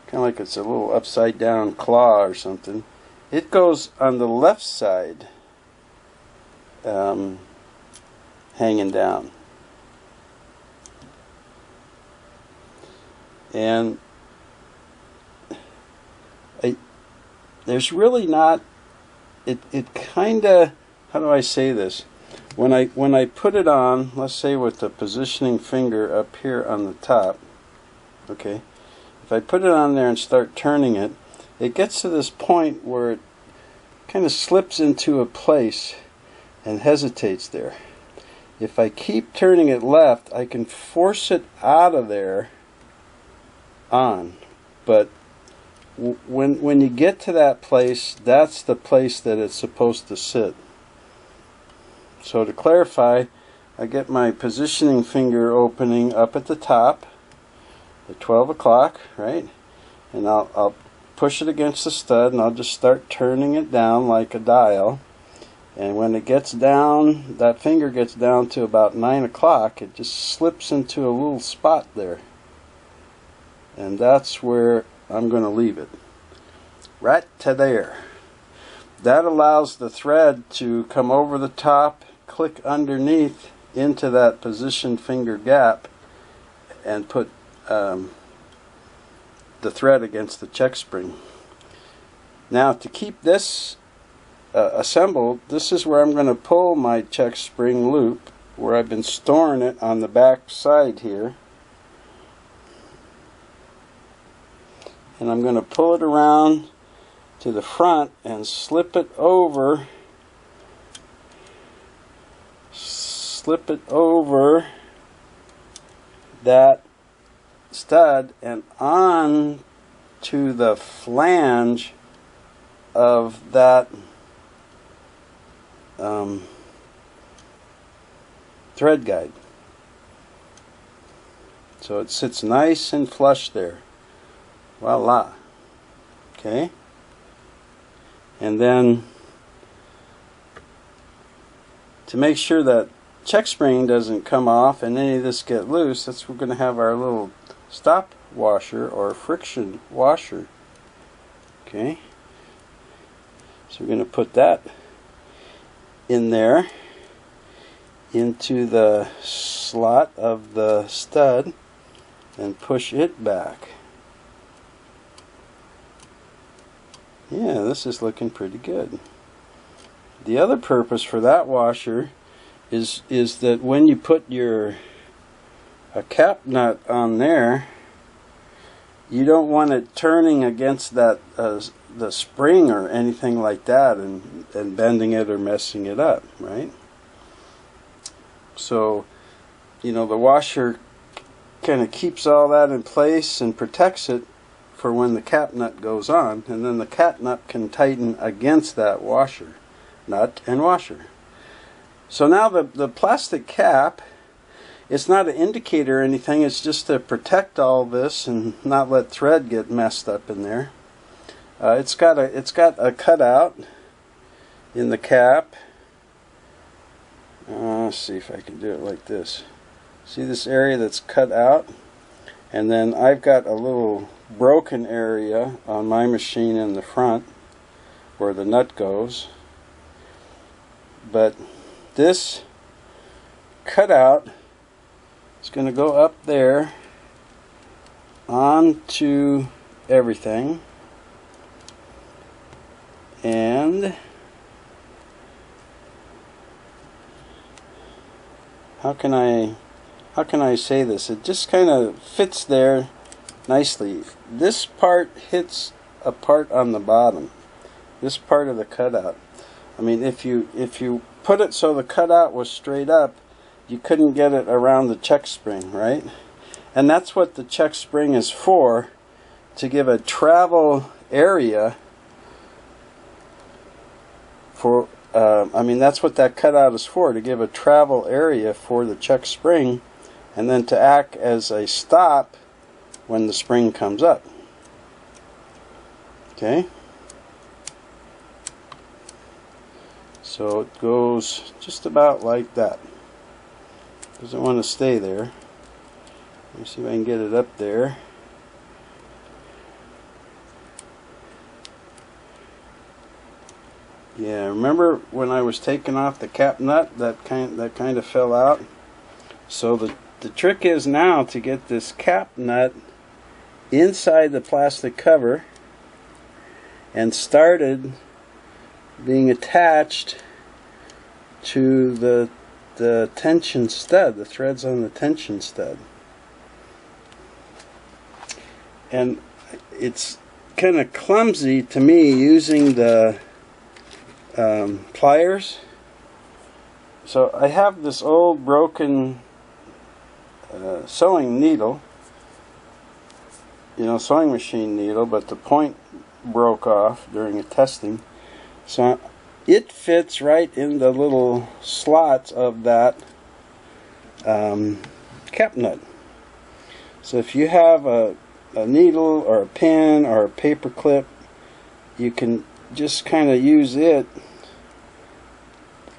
kind of like it's a little upside down claw or something, it goes on the left side, hanging down. And there's really not, it kind of, how do I say this? When I put it on, let's say with the positioning finger up here on the top, okay, if I put it on there and start turning it, it gets to this point where it kind of slips into a place and hesitates there. if I keep turning it left, I can force it out of there on. But when you get to that place, that's the place that it's supposed to sit. So to clarify, I get my positioning finger opening up at the top at 12 o'clock, right? And I'll push it against the stud, and I'll just start turning it down like a dial. And when it gets down, that finger gets down to about 9 o'clock, it just slips into a little spot there. And that's where I'm going to leave it. Right to there. That allows the thread to come over the top, click underneath into that position finger gap, and put the thread against the check spring. Now to keep this assembled, this is where I'm going to pull my check spring loop, where I've been storing it on the back side here, and I'm going to pull it around to the front and slip it over that stud and on to the flange of that thread guide. So it sits nice and flush there. Voila. Okay. And then to make sure that check spring doesn't come off and any of this get loose, that's we're going to have our little stop washer or friction washer. Okay. So we're going to put that in there into the slot of the stud and push it back. Yeah, this is looking pretty good. The other purpose for that washer is that when you put your cap nut on there, you don't want it turning against that the spring or anything like that and bending it or messing it up, right? So, you know, the washer kind of keeps all that in place and protects it for when the cap nut goes on, and then the cap nut can tighten against that washer, nut and washer. So now the plastic cap, it's not an indicator or anything, it's just to protect all this and not let thread get messed up in there. It's got a cutout in the cap. Let's see if I can do it like this. See this area that's cut out? And then I've got a little broken area on my machine in the front where the nut goes. But this cutout is going to go up there onto everything. And how can I say this? It just kind of fits there nicely. This part hits a part on the bottom. This part of the cutout. I mean, if you put it so the cutout was straight up, you couldn't get it around the check spring, right? And that's what the check spring is for, to give a travel area for, I mean, that's what that cutout is for, to give a travel area for the check spring, and then to act as a stop when the spring comes up. Okay? So it goes just about like that. Doesn't want to stay there. Let me see if I can get it up there. Yeah, remember when I was taking off the cap nut, that kind of fell out? So the trick is now to get this cap nut inside the plastic cover and started being attached to the tension stud, the threads on the tension stud. And it's kind of clumsy to me using the pliers So I have this old broken sewing needle, sewing machine needle, but the point broke off during a testing. So it fits right in the little slots of that cap nut. So if you have a needle or a pin or a paper clip, you can just kind of use it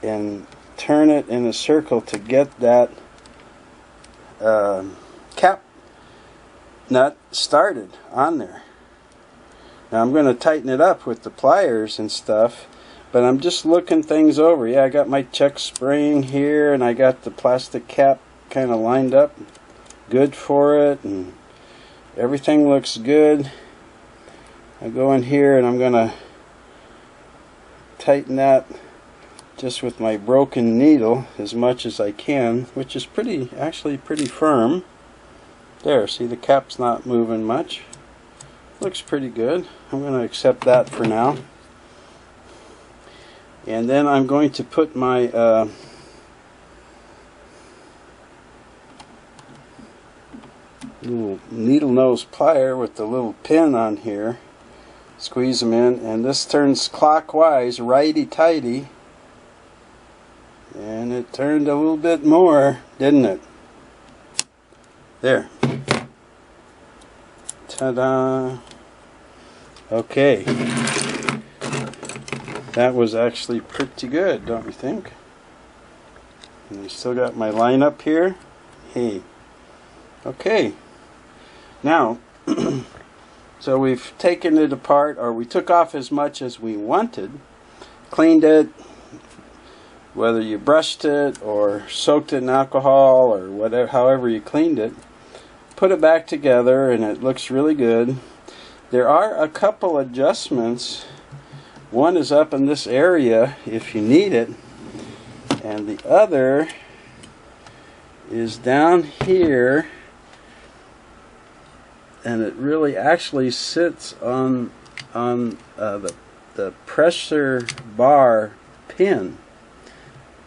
and turn it in a circle to get that cap nut started on there. Now I'm going to tighten it up with the pliers and stuff, but I'm just looking things over. Yeah, I got my check spring here, and I got the plastic cap kind of lined up good for it, and everything looks good. I go in here and I'm going to tighten that just with my broken needle as much as I can, which is actually pretty firm. There, see, the cap's not moving much. Looks pretty good. I'm going to accept that for now. And then I'm going to put my little needle nose plier with the little pin on here, squeeze them in, and this turns clockwise, righty-tighty, and it turned a little bit more, didn't it? There. Ta-da! Okay. That was actually pretty good, don't you think? And I still got my line up here. Hey. Okay. Now, so we've taken it apart, or we took off as much as we wanted, cleaned it, whether you brushed it or soaked it in alcohol or whatever, however you cleaned it, put it back together, and it looks really good. There are a couple adjustments. One is up in this area if you need it, and the other is down here, and it really actually sits on the pressure bar pin.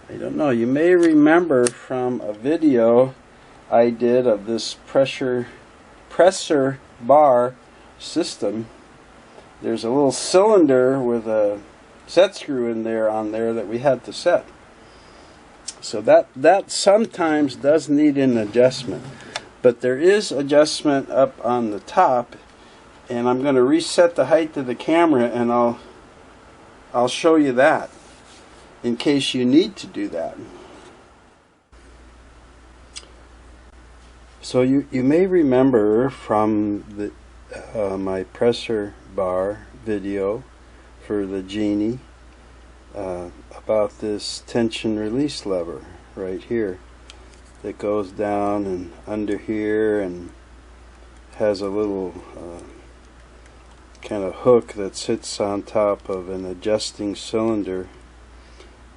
I don't know, you may remember from a video I did of this presser bar system. There's a little cylinder with a set screw in there that we had to set. So that sometimes does need an adjustment. But there is adjustment up on the top, and I'm going to reset the height of the camera, and I'll show you that in case you need to do that. So you may remember from the my presser bar video for the Genie about this tension release lever right here that goes down and under here and has a little kind of hook that sits on top of an adjusting cylinder.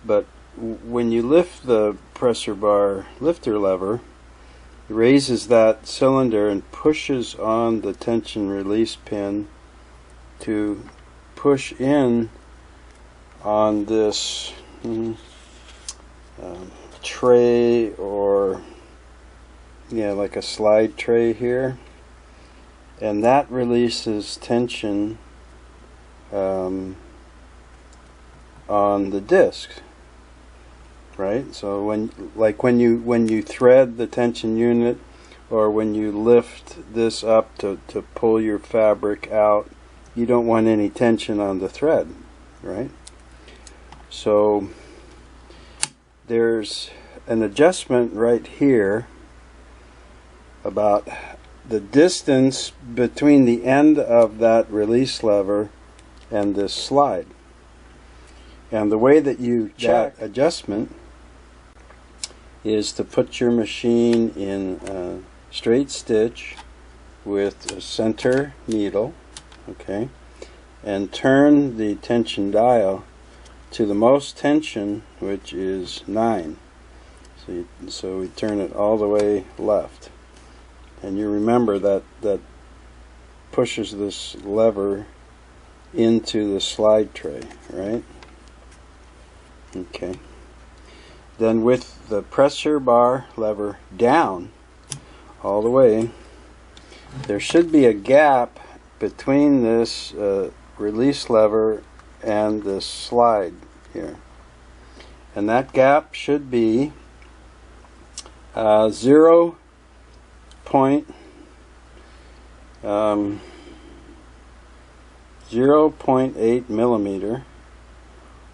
But when you lift the presser bar lifter lever, it raises that cylinder and pushes on the tension release pin to push in on this tray, or like a slide tray here, and that releases tension on the disc, right? So when you thread the tension unit, or when you lift this up to pull your fabric out, you don't want any tension on the thread, right? So there's an adjustment right here about the distance between the end of that release lever and this slide. And the way that you check that adjustment is to put your machine in a straight stitch with a center needle, okay, and turn the tension dial to the most tension, which is 9. So we turn it all the way left, and you remember that pushes this lever into the slide tray, right? Okay. then with the pressure bar lever down all the way, there should be a gap between this release lever and this slide here, and that gap should be 0.8 millimeter,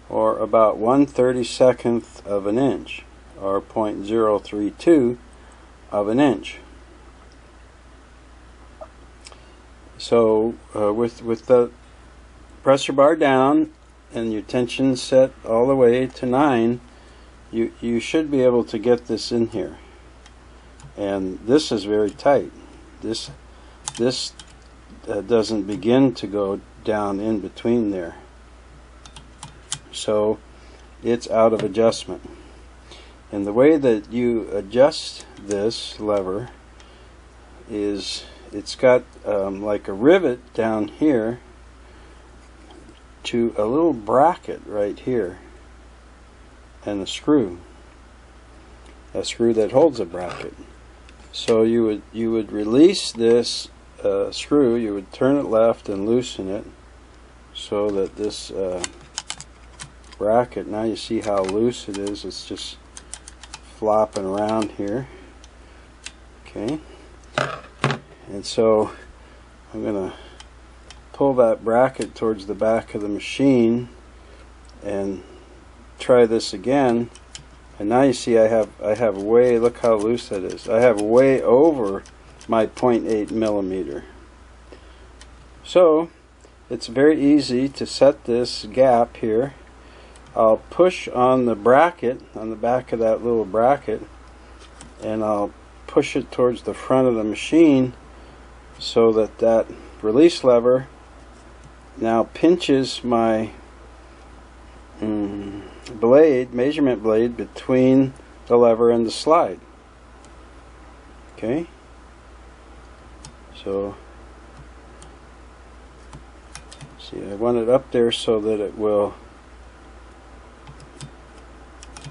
or about 1/32 of an inch, or 0.032 of an inch. So with the pressure bar down and your tension set all the way to 9, you should be able to get this in here. And this is very tight. This doesn't begin to go down in between there. So it's out of adjustment. And the way that you adjust this lever is it's got like a rivet down here to a little bracket right here, and a screw that holds a bracket. So you would release this screw, you would turn it left and loosen it so that this bracket, now you see how loose it is, it's just flopping around here. Okay, and so I'm going to pull that bracket towards the back of the machine and try this again, and now you see I have way, look how loose that is, I have way over my 0.8 millimeter. So it's very easy to set this gap here. I'll push on the bracket, on the back of that little bracket, and I'll push it towards the front of the machine so that that release lever now pinches my blade, measurement blade, between the lever and the slide. Okay, so see, I want it up there so that it will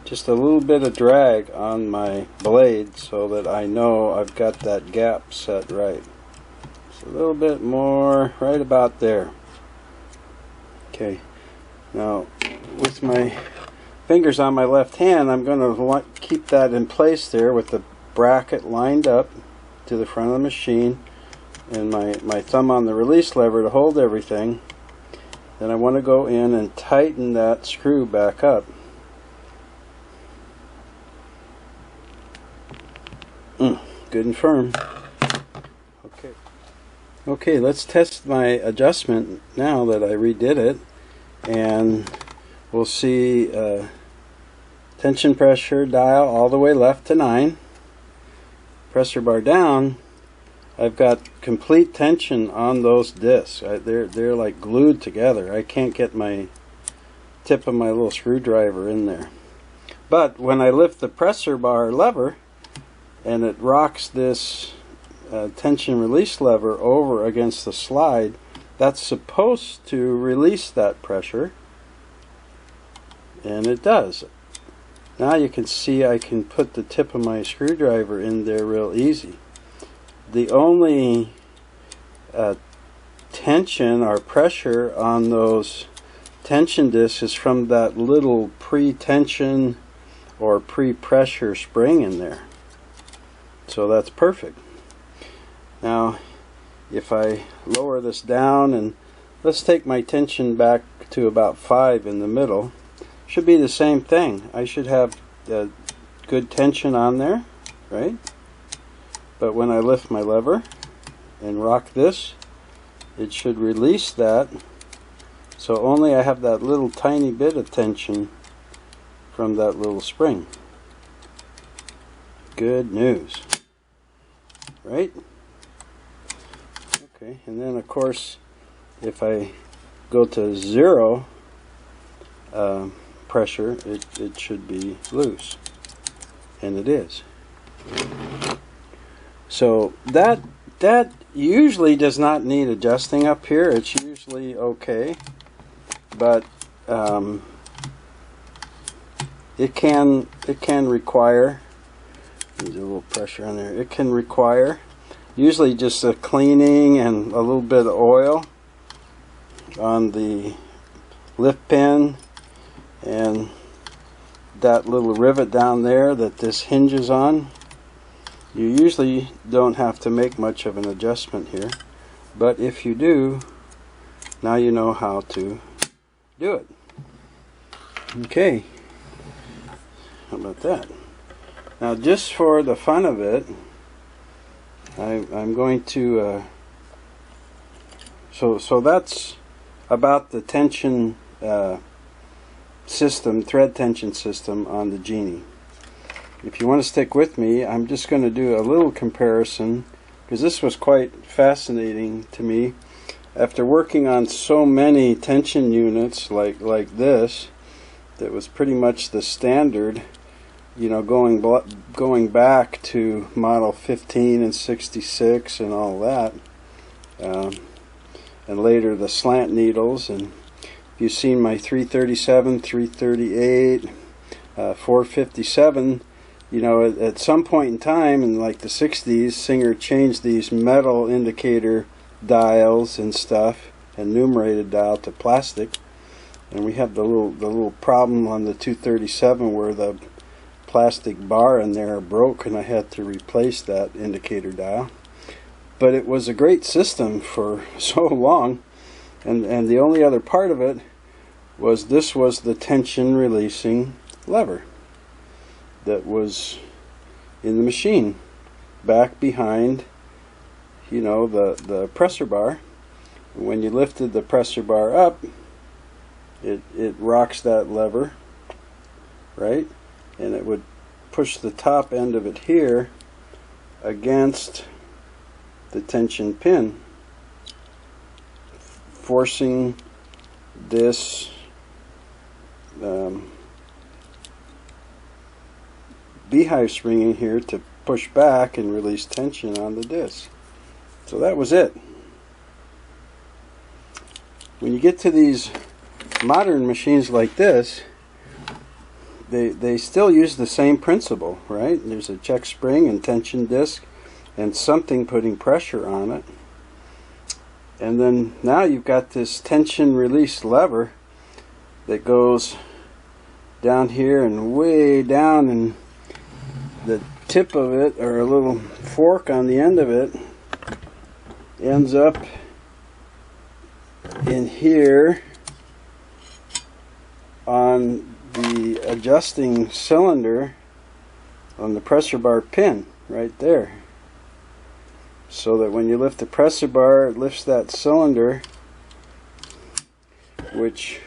just a little bit of drag on my blade so that I know I've got that gap set right. Just a little bit more, right about there. Okay, now with my fingers on my left hand, I'm going to keep that in place there with the bracket lined up to the front of the machine, and my thumb on the release lever to hold everything. Then I want to go in and tighten that screw back up. Good and firm. Okay, let's test my adjustment now that I redid it, and we'll see tension pressure dial all the way left to 9. Pressure bar down, I've got complete tension on those discs. They're like glued together. I can't get my tip of my little screwdriver in there. But when I lift the pressure bar lever and it rocks this tension release lever over against the slide, that's supposed to release that pressure, and it does. Now you can see I can put the tip of my screwdriver in there real easy. The only tension or pressure on those tension discs is from that little pre-tension or pre-pressure spring in there. So that's perfect. Now if I lower this down, and let's take my tension back to about 5 in the middle, should be the same thing. I should have good tension on there, right? But when I lift my lever and rock this, it should release that, so only I have that little tiny bit of tension from that little spring. Good news, right? Okay, and then of course if I go to 0 pressure, it should be loose, and it is. So that usually does not need adjusting up here. It's usually okay, but it can require, there's a little pressure on there, it can require usually just a cleaning and a little bit of oil on the lift pin and that little rivet down there that this hinges on. You usually don't have to make much of an adjustment here, but if you do, now you know how to do it. Okay, how about that? Now, just for the fun of it, I'm going to so that's about the tension system, thread tension system on the Genie. If you want to stick with me, I'm just going to do a little comparison, because this was quite fascinating to me. After working on so many tension units like this, that was pretty much the standard, you know, going back to model 15 and 66 and all that, and later the slant needles. And if you've seen my 337, 338, 457, you know, at some point in time in like the 60s, Singer changed these metal indicator dials and stuff, and numerated dial to plastic, and we have the little problem on the 237 where the plastic bar in there broke, and I had to replace that indicator dial. But it was a great system for so long, and the only other part of it was this was the tension releasing lever that was in the machine back behind, you know, the pressure bar. When you lifted the pressure bar up, it rocks that lever, right? And it would push the top end of it here against the tension pin, forcing this beehive spring in here to push back and release tension on the disc. So that was it. When you get to these modern machines like this, they still use the same principle, right? There's a check spring and tension disc and something putting pressure on it. And then now you've got this tension release lever that goes down here and way down, and the tip of it, or a little fork on the end of it, ends up in here on the adjusting cylinder on the pressure bar pin right there, so that when you lift the pressure bar, it lifts that cylinder, which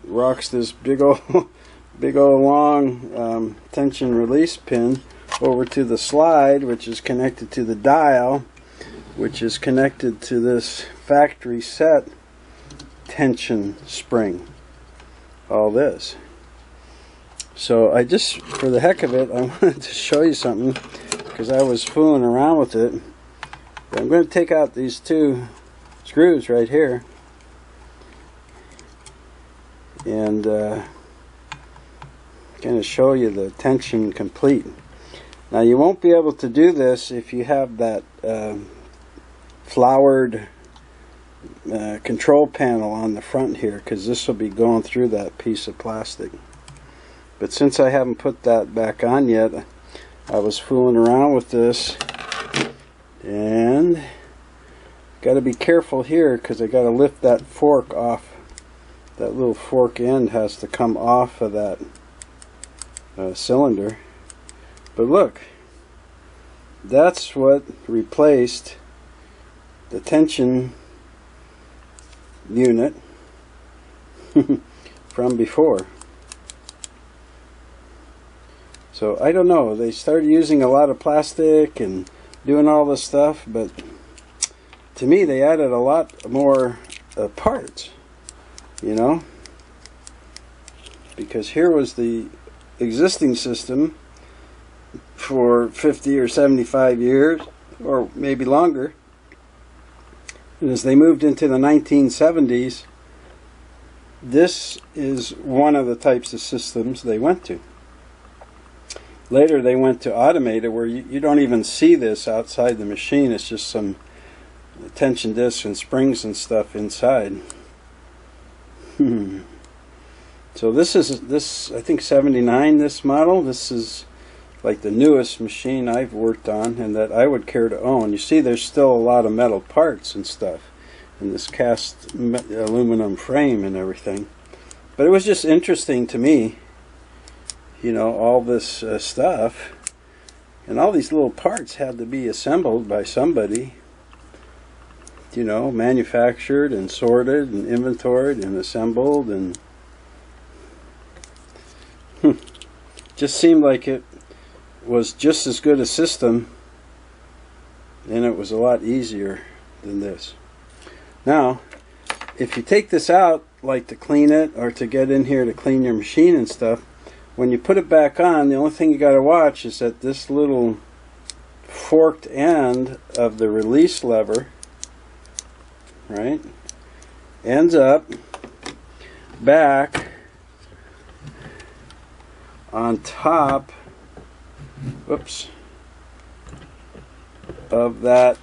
rocks this big old long tension release pin over to the slide, which is connected to the dial, which is connected to this factory set tension spring. All this. So I just, for the heck of it, I wanted to show you something, because I was fooling around with it. But I'm going to take out these two screws right here and kind of show you the tension complete. Now, you won't be able to do this if you have that flowered control panel on the front here, because this will be going through that piece of plastic. But since I haven't put that back on yet, I was fooling around with this, and got to be careful here, because I got to lift that fork off. That little fork end has to come off of that cylinder. But look, that's what replaced the tension unit from before. So I don't know, they started using a lot of plastic and doing all this stuff, but to me they added a lot more parts, you know, because here was the existing system for 50 or 75 years, or maybe longer. And as they moved into the 1970s, this is one of the types of systems they went to. Later they went to automated, where you don't even see this outside the machine. It's just some tension discs and springs and stuff inside. So this is I think 79, this model. This is like the newest machine I've worked on and that I would care to own. You see there's still a lot of metal parts and stuff in this cast aluminum frame and everything. But it was just interesting to me, you know, all this stuff. And all these little parts had to be assembled by somebody, you know, manufactured and sorted and inventoried and assembled, and just seemed like it was just as good a system, and it was a lot easier than this. Now, if you take this out, like to clean it or to get in here to clean your machine and stuff, when you put it back on, the only thing you got to watch is that this little forked end of the release lever, right, ends up back on top, whoops, of that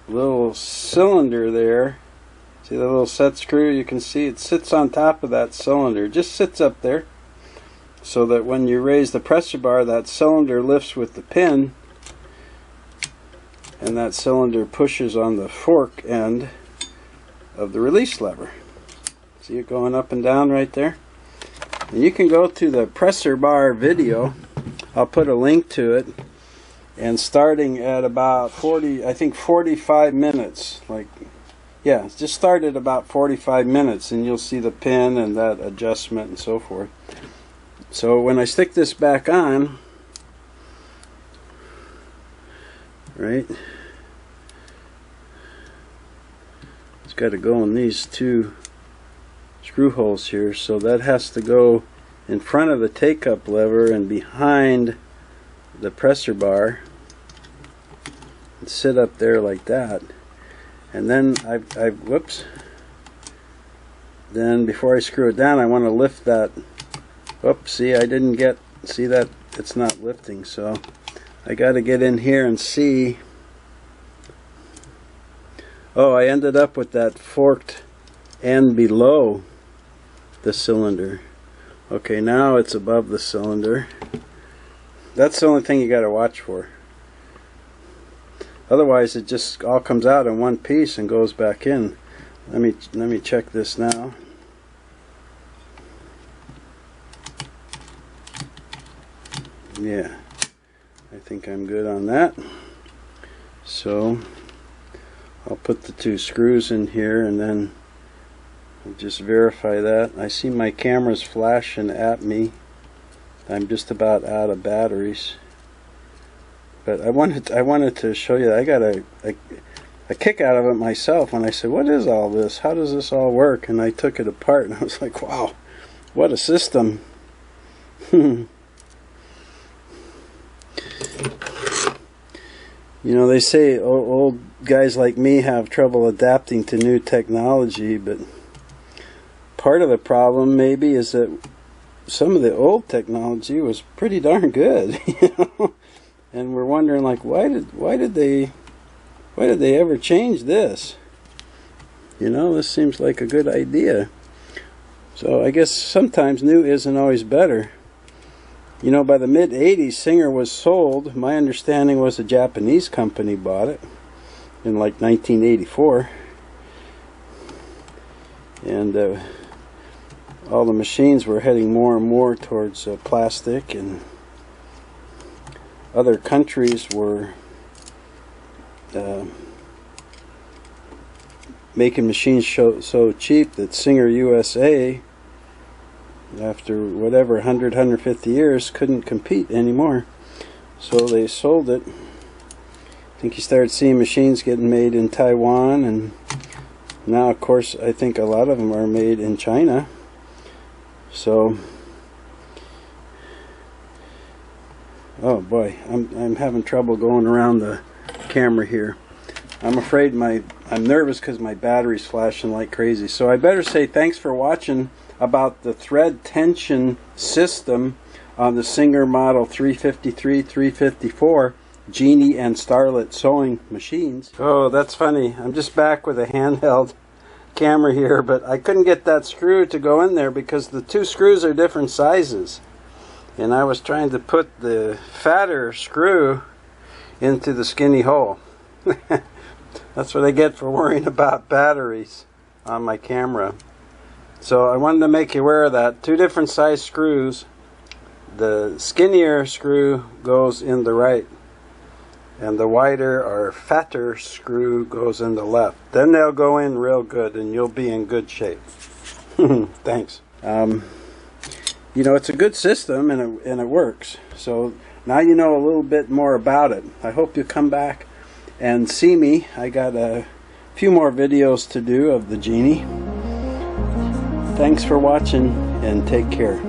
little cylinder there. See the little set screw? You can see it sits on top of that cylinder. It just sits up there so that when you raise the pressure bar, that cylinder lifts with the pin, and that cylinder pushes on the fork end of the release lever. See it going up and down right there? And you can go to the pressure bar video. I'll put a link to it. And starting at about 45 minutes, like, yeah, just start at about 45 minutes and you'll see the pin and that adjustment and so forth. So when I stick this back on, right, it's got to go in these two screw holes here, so that has to go in front of the take-up lever and behind the pressure bar and sit up there like that. And then whoops, then before I screw it down, I want to lift that. Oops, see, I didn't get, see that it's not lifting, so I got to get in here and see. Oh, I ended up with that forked end below the cylinder. Okay, now it's above the cylinder. That's the only thing you got to watch for. Otherwise it just all comes out in one piece and goes back in. Let me check this now. Yeah, I think I'm good on that. So I'll put the two screws in here and then I'll just verify that. I see my camera's flashing at me. I'm just about out of batteries. But I wanted to show you that I got a kick out of it myself when I said, what is all this? How does this all work? And I took it apart and I was like, wow, what a system. You know, they say old guys like me have trouble adapting to new technology, but part of the problem maybe is that some of the old technology was pretty darn good, you know? And we're wondering, like, why did they ever change this? You know, this seems like a good idea. So I guess sometimes new isn't always better. You know, by the mid-'80s, Singer was sold. My understanding was a Japanese company bought it in like 1984. And all the machines were heading more and more towards plastic, and other countries were making machines so cheap that Singer USA, after whatever 150 years, couldn't compete anymore. So they sold it. I think you started seeing machines getting made in Taiwan, and now of course I think a lot of them are made in China. So oh boy, I'm having trouble going around the camera here. I'm afraid my I'm nervous because my battery's flashing like crazy. So I better say thanks for watching about the thread tension system on the Singer Model 353, 354 Genie and Starlet sewing machines. Oh, that's funny. I'm just back with a handheld camera here, but I couldn't get that screw to go in there because the two screws are different sizes. And I was trying to put the fatter screw into the skinny hole. That's what I get for worrying about batteries on my camera. So I wanted to make you aware of that. Two different size screws. The skinnier screw goes in the right, and the wider or fatter screw goes in the left. Then they'll go in real good and you'll be in good shape. Thanks. You know, it's a good system and it works. So now you know a little bit more about it. I hope you come back and see me. I got a few more videos to do of the Genie. Thanks for watching and take care.